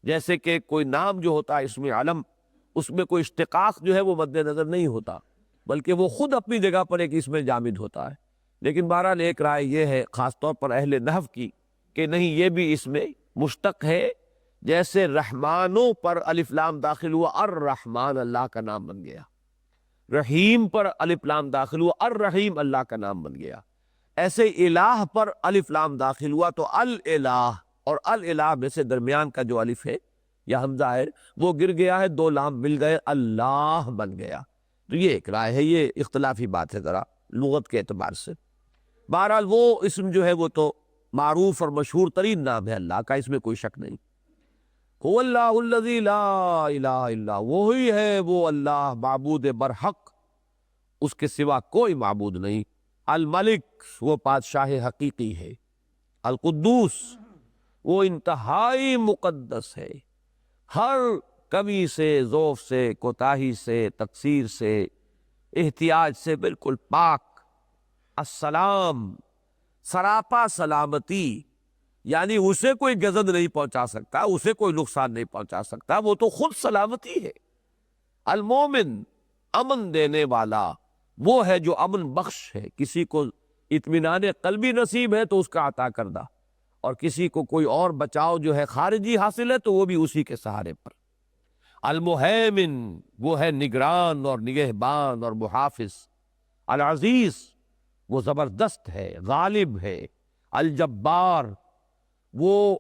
جیسے کہ کوئی نام جو ہوتا ہے اسم علم، اس میں کوئی اشتقاق جو ہے وہ مد نظر نہیں ہوتا، بلکہ وہ خود اپنی جگہ پر ایک اسم جامد ہوتا ہے۔ لیکن بہرحال ایک رائے یہ ہے خاص طور پر اہل نحو کی کہ نہیں، یہ بھی اس میں مشتق ہے، جیسے رحمانوں پر الف لام داخل ہوا، الرحمن اللہ کا نام بن گیا، رحیم پر الف لام داخل ہوا، الرحیم اللہ کا نام بن گیا، ایسے الہ پر الف لام داخل ہوا تو الالہ، اور الالہ میں سے درمیان کا جو الف ہے یا حمزہ ہے وہ گر گیا ہے، 2 لام مل گئے، اللہ بن گیا۔ تو یہ ایک رائے ہے، یہ اختلافی بات ہے ذرا لغت کے اعتبار سے۔ بہرحال وہ اسم جو ہے وہ تو معروف اور مشہور ترین نام ہے اللہ کا، اس میں کوئی شک نہیں۔ هو اللہ الذی لا الہ الا، وہی ہے وہ اللہ معبود برحق، اس کے سوا کوئی معبود نہیں۔ الملک، وہ بادشاہ حقیقی ہے۔ القدوس، وہ انتہائی مقدس ہے، ہر کمی سے، ضعف سے، کوتاہی سے، تقصیر سے، احتیاج سے بالکل پاک۔ السلام، سراپا سلامتی، یعنی اسے کوئی گزن نہیں پہنچا سکتا، اسے کوئی نقصان نہیں پہنچا سکتا، وہ تو خود سلامتی ہے۔ المومن، امن دینے والا، وہ ہے جو امن بخش ہے، کسی کو اطمینان قلبی نصیب ہے تو اس کا عطا کردہ، اور کسی کو کوئی اور بچاؤ جو ہے خارجی حاصل ہے تو وہ بھی اسی کے سہارے پر۔ المہیمن، وہ ہے نگران اور نگہبان اور محافظ۔ العزیز، وہ زبردست ہے، غالب ہے۔ الجبار، وہ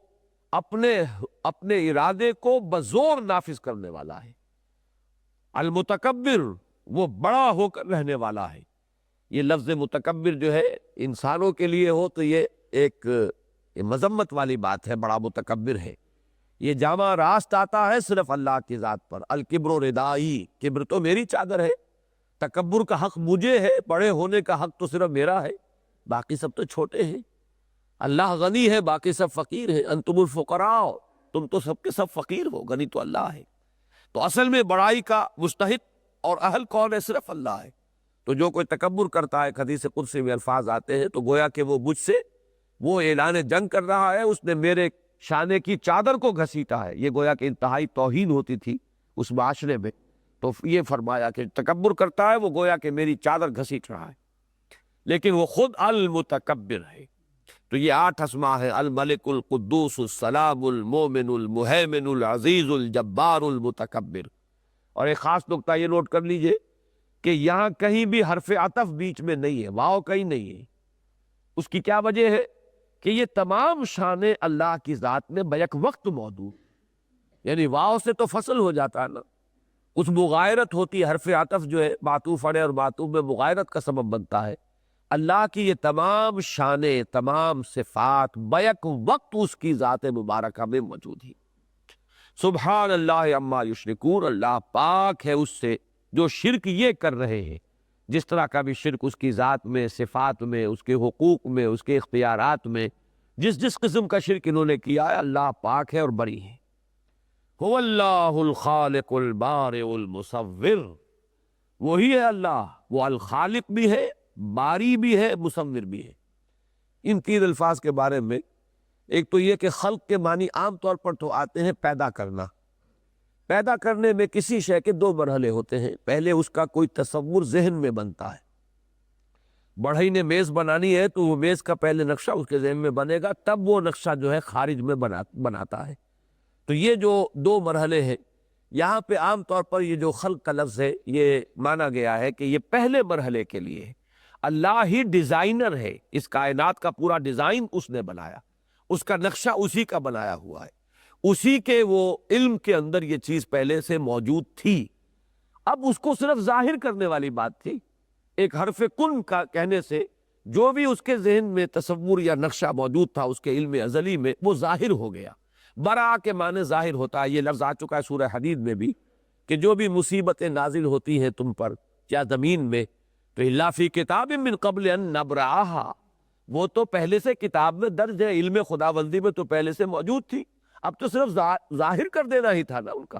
اپنے ارادے کو بزور نافذ کرنے والا ہے۔ المتکبر، وہ بڑا ہو کر رہنے والا ہے۔ یہ لفظ متکبر جو ہے انسانوں کے لیے ہو تو یہ ایک مذمت والی بات ہے، بڑا متکبر ہے، یہ جامع راست آتا ہے صرف اللہ کی ذات پر. الکبر ردائی، کبر تو میری چادر ہے، تکبر کا حق مجھے ہے، بڑے ہونے کا حق تو صرف میرا ہے، باقی سب تو چھوٹے ہیں. اللہ غنی ہے، باقی سب فقیر ہیں. انتم الفقراء، تم تو سب کے سب فقیر ہو، غنی تو اللہ ہے. تو اصل میں بڑائی کا مستحق اور اہل کون ہے؟ صرف اللہ ہے. تو جو کوئی تکبر کرتا ہے، حدیث قدسی میں الفاظ آتے ہیں، تو گویا کہ وہ مجھ سے وہ اعلان جنگ کر رہا ہے، اس نے میرے شانے کی چادر کو گھسیٹا ہے. یہ گویا کہ انتہائی توہین ہوتی تھی اس معاشرے میں. تو یہ فرمایا کہ تکبر کرتا ہے وہ گویا کہ میری چادر گھسیٹ رہا ہے، لیکن وہ خود المتکبر ہے. تو یہ 8 اسماء ہیں: الملک، القدوس، السلام، المومن، المہیمن، العزیز، الجبار، المتکبر. اور ایک خاص نقطہ یہ نوٹ کر لیجئے کہ یہاں کہیں بھی حرف عطف بیچ میں نہیں ہے، واو کہیں نہیں ہے. اس کی کیا وجہ ہے؟ کہ یہ تمام شانیں اللہ کی ذات میں بیک وقت موجود، یعنی واو سے تو فصل ہو جاتا ہے نا، اس مغایرت ہوتی ہے. حرف عطف جو ہے معطوف علیہ اور معطوف میں مغایرت کا سبب بنتا ہے. اللہ کی یہ تمام شانیں، تمام صفات بیک وقت اس کی ذات مبارکہ میں موجود ہیں. سبحان اللہ عما یشرکون، اللہ پاک ہے اس سے جو شرک یہ کر رہے ہیں. جس طرح کا بھی شرک اس کی ذات میں، صفات میں، اس کے حقوق میں، اس کے اختیارات میں، جس قسم کا شرک انہوں نے کیا ہے، اللہ پاک ہے اور بری ہے. هو اللہ الخالق البارئ المصور، وہی ہے اللہ، وہ الخالق بھی ہے، باری بھی ہے، مصور بھی ہے. ان 3 الفاظ کے بارے میں ایک تو یہ کہ خلق کے معنی عام طور پر تو آتے ہیں پیدا کرنا. پیدا کرنے میں کسی شے کے 2 مرحلے ہوتے ہیں. پہلے اس کا کوئی تصور ذہن میں بنتا ہے. بڑھئی نے میز بنانی ہے تو وہ میز کا پہلے نقشہ اس کے ذہن میں بنے گا، تب وہ نقشہ جو ہے خارج میں بناتا ہے. تو یہ جو 2 مرحلے ہیں، یہاں پہ عام طور پر یہ جو خلق کا لفظ ہے یہ مانا گیا ہے کہ یہ پہلے مرحلے کے لیے ہے. اللہ ہی ڈیزائنر ہے، اس کائنات کا پورا ڈیزائن اس نے بنایا، اس کا نقشہ اسی کا بنایا ہوا ہے، اسی کے وہ علم کے اندر یہ چیز پہلے سے موجود تھی. اب اس کو صرف ظاہر کرنے والی بات تھی. ایک حرف کن کا کہنے سے جو بھی اس کے ذہن میں تصور یا نقشہ موجود تھا اس کے علم ازلی میں، وہ ظاہر ہو گیا. برا کے معنی ظاہر ہوتا ہے. یہ لفظ آ چکا ہے سورہ حدید میں بھی کہ جو بھی مصیبتیں نازل ہوتی ہیں تم پر یا زمین میں، تو الا فی کتاب من قبل ان نبرأھا، وہ تو پہلے سے کتاب میں درج ہے، علم خداوندی میں تو پہلے سے موجود تھی. اب تو صرف ظاہر کر دینا ہی تھا نا ان کا.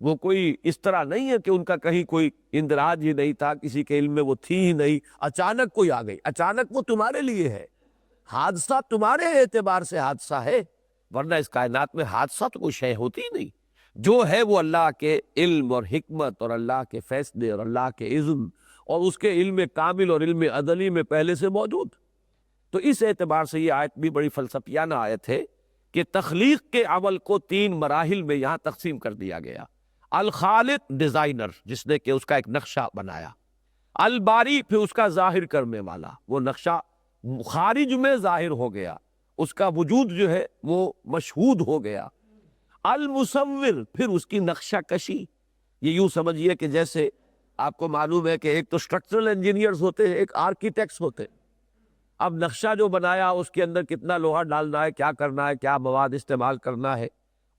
وہ کوئی اس طرح نہیں ہے کہ ان کا کہیں کوئی اندراج ہی نہیں تھا، کسی کے علم میں وہ تھی ہی نہیں، اچانک کوئی آ گئی. اچانک وہ تمہارے لیے ہے، حادثہ تمہارے اعتبار سے حادثہ ہے، ورنہ اس کائنات میں حادثہ تو کوئی شے ہوتی ہی نہیں. جو ہے وہ اللہ کے علم اور حکمت اور اللہ کے فیصلے اور اللہ کے اذن اور اس کے علم کامل اور علم ازلی میں پہلے سے موجود. تو اس اعتبار سے یہ آیت بھی بڑی فلسفیانہ آیت ہے کہ تخلیق کے عمل کو 3 مراحل میں یہاں تقسیم کر دیا گیا. الخالق ڈیزائنر، جس نے کہ اس کا ایک نقشہ بنایا. الباری، پھر اس کا ظاہر کرنے والا، وہ نقشہ خارج میں ظاہر ہو گیا، اس کا وجود جو ہے وہ مشہود ہو گیا. المصور، پھر اس کی نقشہ کشی. یہ یوں سمجھیے کہ جیسے آپ کو معلوم ہے کہ ایک تو اسٹرکچرل انجینئرز ہوتے ہیں، ایک آرکیٹیکٹس ہوتے ہیں. اب نقشہ جو بنایا اس کے اندر کتنا لوہا ڈالنا ہے، کیا کرنا ہے، کیا مواد استعمال کرنا ہے،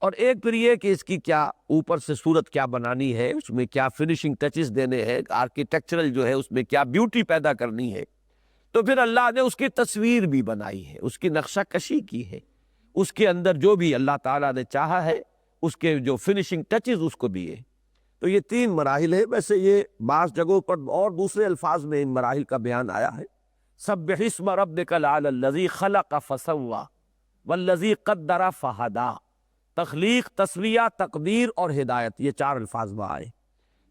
اور ایک پھر یہ کہ اس کی کیا اوپر سے صورت کیا بنانی ہے، اس میں کیا فنیشنگ ٹچز دینے ہیں، آرکیٹیکچرل جو ہے اس میں کیا بیوٹی پیدا کرنی ہے. تو پھر اللہ نے اس کی تصویر بھی بنائی ہے، اس کی نقشہ کشی کی ہے، اس کے اندر جو بھی اللہ تعالیٰ نے چاہا ہے اس کے جو فنیشنگ ٹچز اس کو بھی ہے. تو یہ 3 مراحل ہے. ویسے یہ بعض جگہوں پر اور دوسرے الفاظ میں ان مراحل کا بیان آیا ہے. سبح اسم ربک الاعلی الذی خلق فسوی والذی قدر فہدی. تخلیق، تسویہ، تقدیر اور ہدایت، یہ 4 الفاظ میں آئے.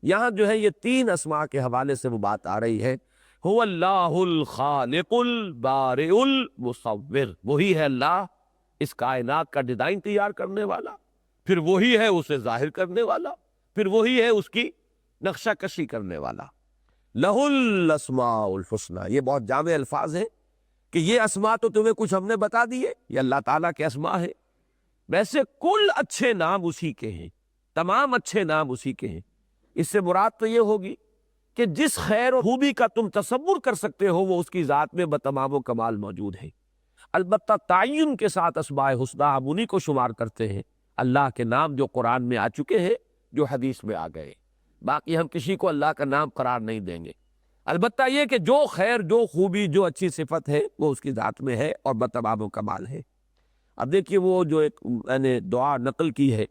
یہاں جو ہے یہ 3 اسماء کے حوالے سے وہ بات آ رہی ہے. هو اللہ الخالق البارئ المصور، وہی ہے اللہ اس کائنات کا ڈیزائن تیار کرنے والا، پھر وہی ہے اسے ظاہر کرنے والا، پھر وہی ہے اس کی نقشہ کشی کرنے والا. لہ الاسماء الحسنی، یہ بہت جامع الفاظ ہیں کہ یہ اسماء تو تمہیں کچھ ہم نے بتا دیے، یہ اللہ تعالیٰ کے اسماء ہیں. ویسے کل اچھے نام اسی کے ہیں، تمام اچھے نام اسی کے ہیں. اس سے مراد تو یہ ہوگی کہ جس خیر و خوبی کا تم تصور کر سکتے ہو وہ اس کی ذات میں بتمام و کمال موجود ہے. البتہ تعین کے ساتھ اسماء حسنی ہم انہی کو شمار کرتے ہیں. اللہ کے نام جو قرآن میں آ چکے ہیں، جو حدیث میں آ گئے، باقی ہم کسی کو اللہ کا نام قرار نہیں دیں گے۔ البتہ یہ کہ جو خیر، جو خوبی، جو اچھی صفت ہے وہ اس کی ذات میں ہے اور بتمام و کمال ہے۔ اب دیکھیے وہ جو ایک میں نے دعا نقل کی ہے،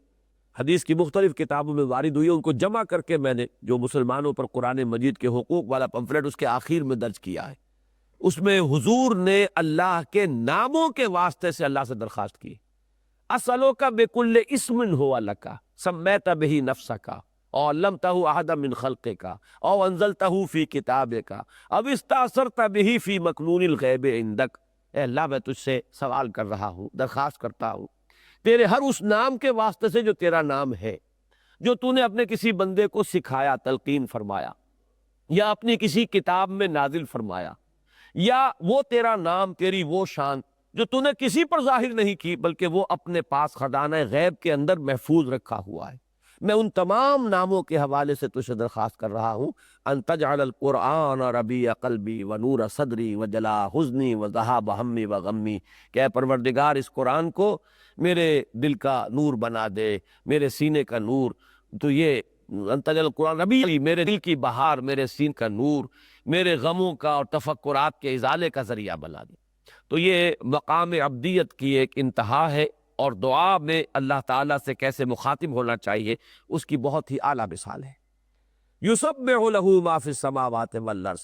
حدیث کی مختلف کتابوں میں وارد ہوئی ہے، ان کو جمع کر کے میں نے جو مسلمانوں پر قرآن مجید کے حقوق والا پمفلٹ اس کے آخر میں درج کیا ہے، اس میں حضور نے اللہ کے ناموں کے واسطے سے اللہ سے درخواست کی، اسألوک بکل اسم ہوا لکا سمیت بہ نفسک او علمتہ احدا من خلقک او انزلتہ فی کتابک او استأثرت بہ فی مکنون الغیب عندک۔ اے اللہ، میں تجھ سے سوال کر رہا ہوں، درخواست کرتا ہوں تیرے ہر اس نام کے واسطے سے جو تیرا نام ہے، جو تو نے اپنے کسی بندے کو سکھایا، تلقین فرمایا، یا اپنی کسی کتاب میں نازل فرمایا، یا وہ تیرا نام، تیری وہ شان جو تو نے کسی پر ظاہر نہیں کی بلکہ وہ اپنے پاس خزانہ غیب کے اندر محفوظ رکھا ہوا ہے، میں ان تمام ناموں کے حوالے سے تجھ سے درخواست کر رہا ہوں ان تجعل القرآن ربیع قلبی و نور صدری و جلاء حزنی و ذہاب ہمی و غمی، کہ اے پروردگار اس قرآن کو میرے دل کا نور بنا دے، میرے سینے کا نور، تو یہ ان تجعل القرآن ربیع، میرے دل کی بہار، میرے سین کا نور، میرے غموں کا اور تفکرات کے ازالے کا ذریعہ بنا دے۔ تو یہ مقام عبدیت کی ایک انتہا ہے، اور دعا میں اللہ تعالیٰ سے کیسے مخاطب ہونا چاہیے اس کی بہت ہی اعلیٰ مثال ہے۔ یسبح لہ ما فی السماوات والارض،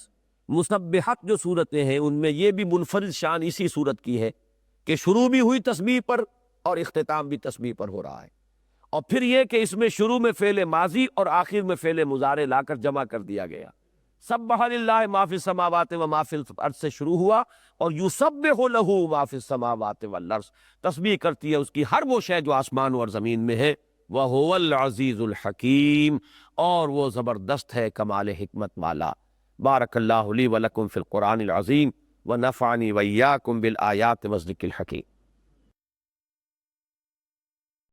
مسبحت جو صورتیں ہیں ان میں یہ بھی منفرد شان اسی صورت کی ہے کہ شروع بھی ہوئی تسبیح پر اور اختتام بھی تسبیح پر ہو رہا ہے، اور پھر یہ کہ اس میں شروع میں فعل ماضی اور آخر میں فعل مضارع لا کر جمع کر دیا گیا۔ سبح للہ ما فی السماوات و ما فی الارض سے شروع ہوا، اور یسبح لہ ما فی السماوات والارض، تسبیح کرتی ہے اس کی ہر وہ شے جو آسمان اور زمین میں ہے، وَهُوَ الْعَزِيزُ الْحَكِيمُ، اور وہ زبردست ہے، کمال حکمت والا۔ بارک اللہ لی ولکم فی القرآن العظیم ونفعنی وإیاکم بالآیات والذکر الحکیم۔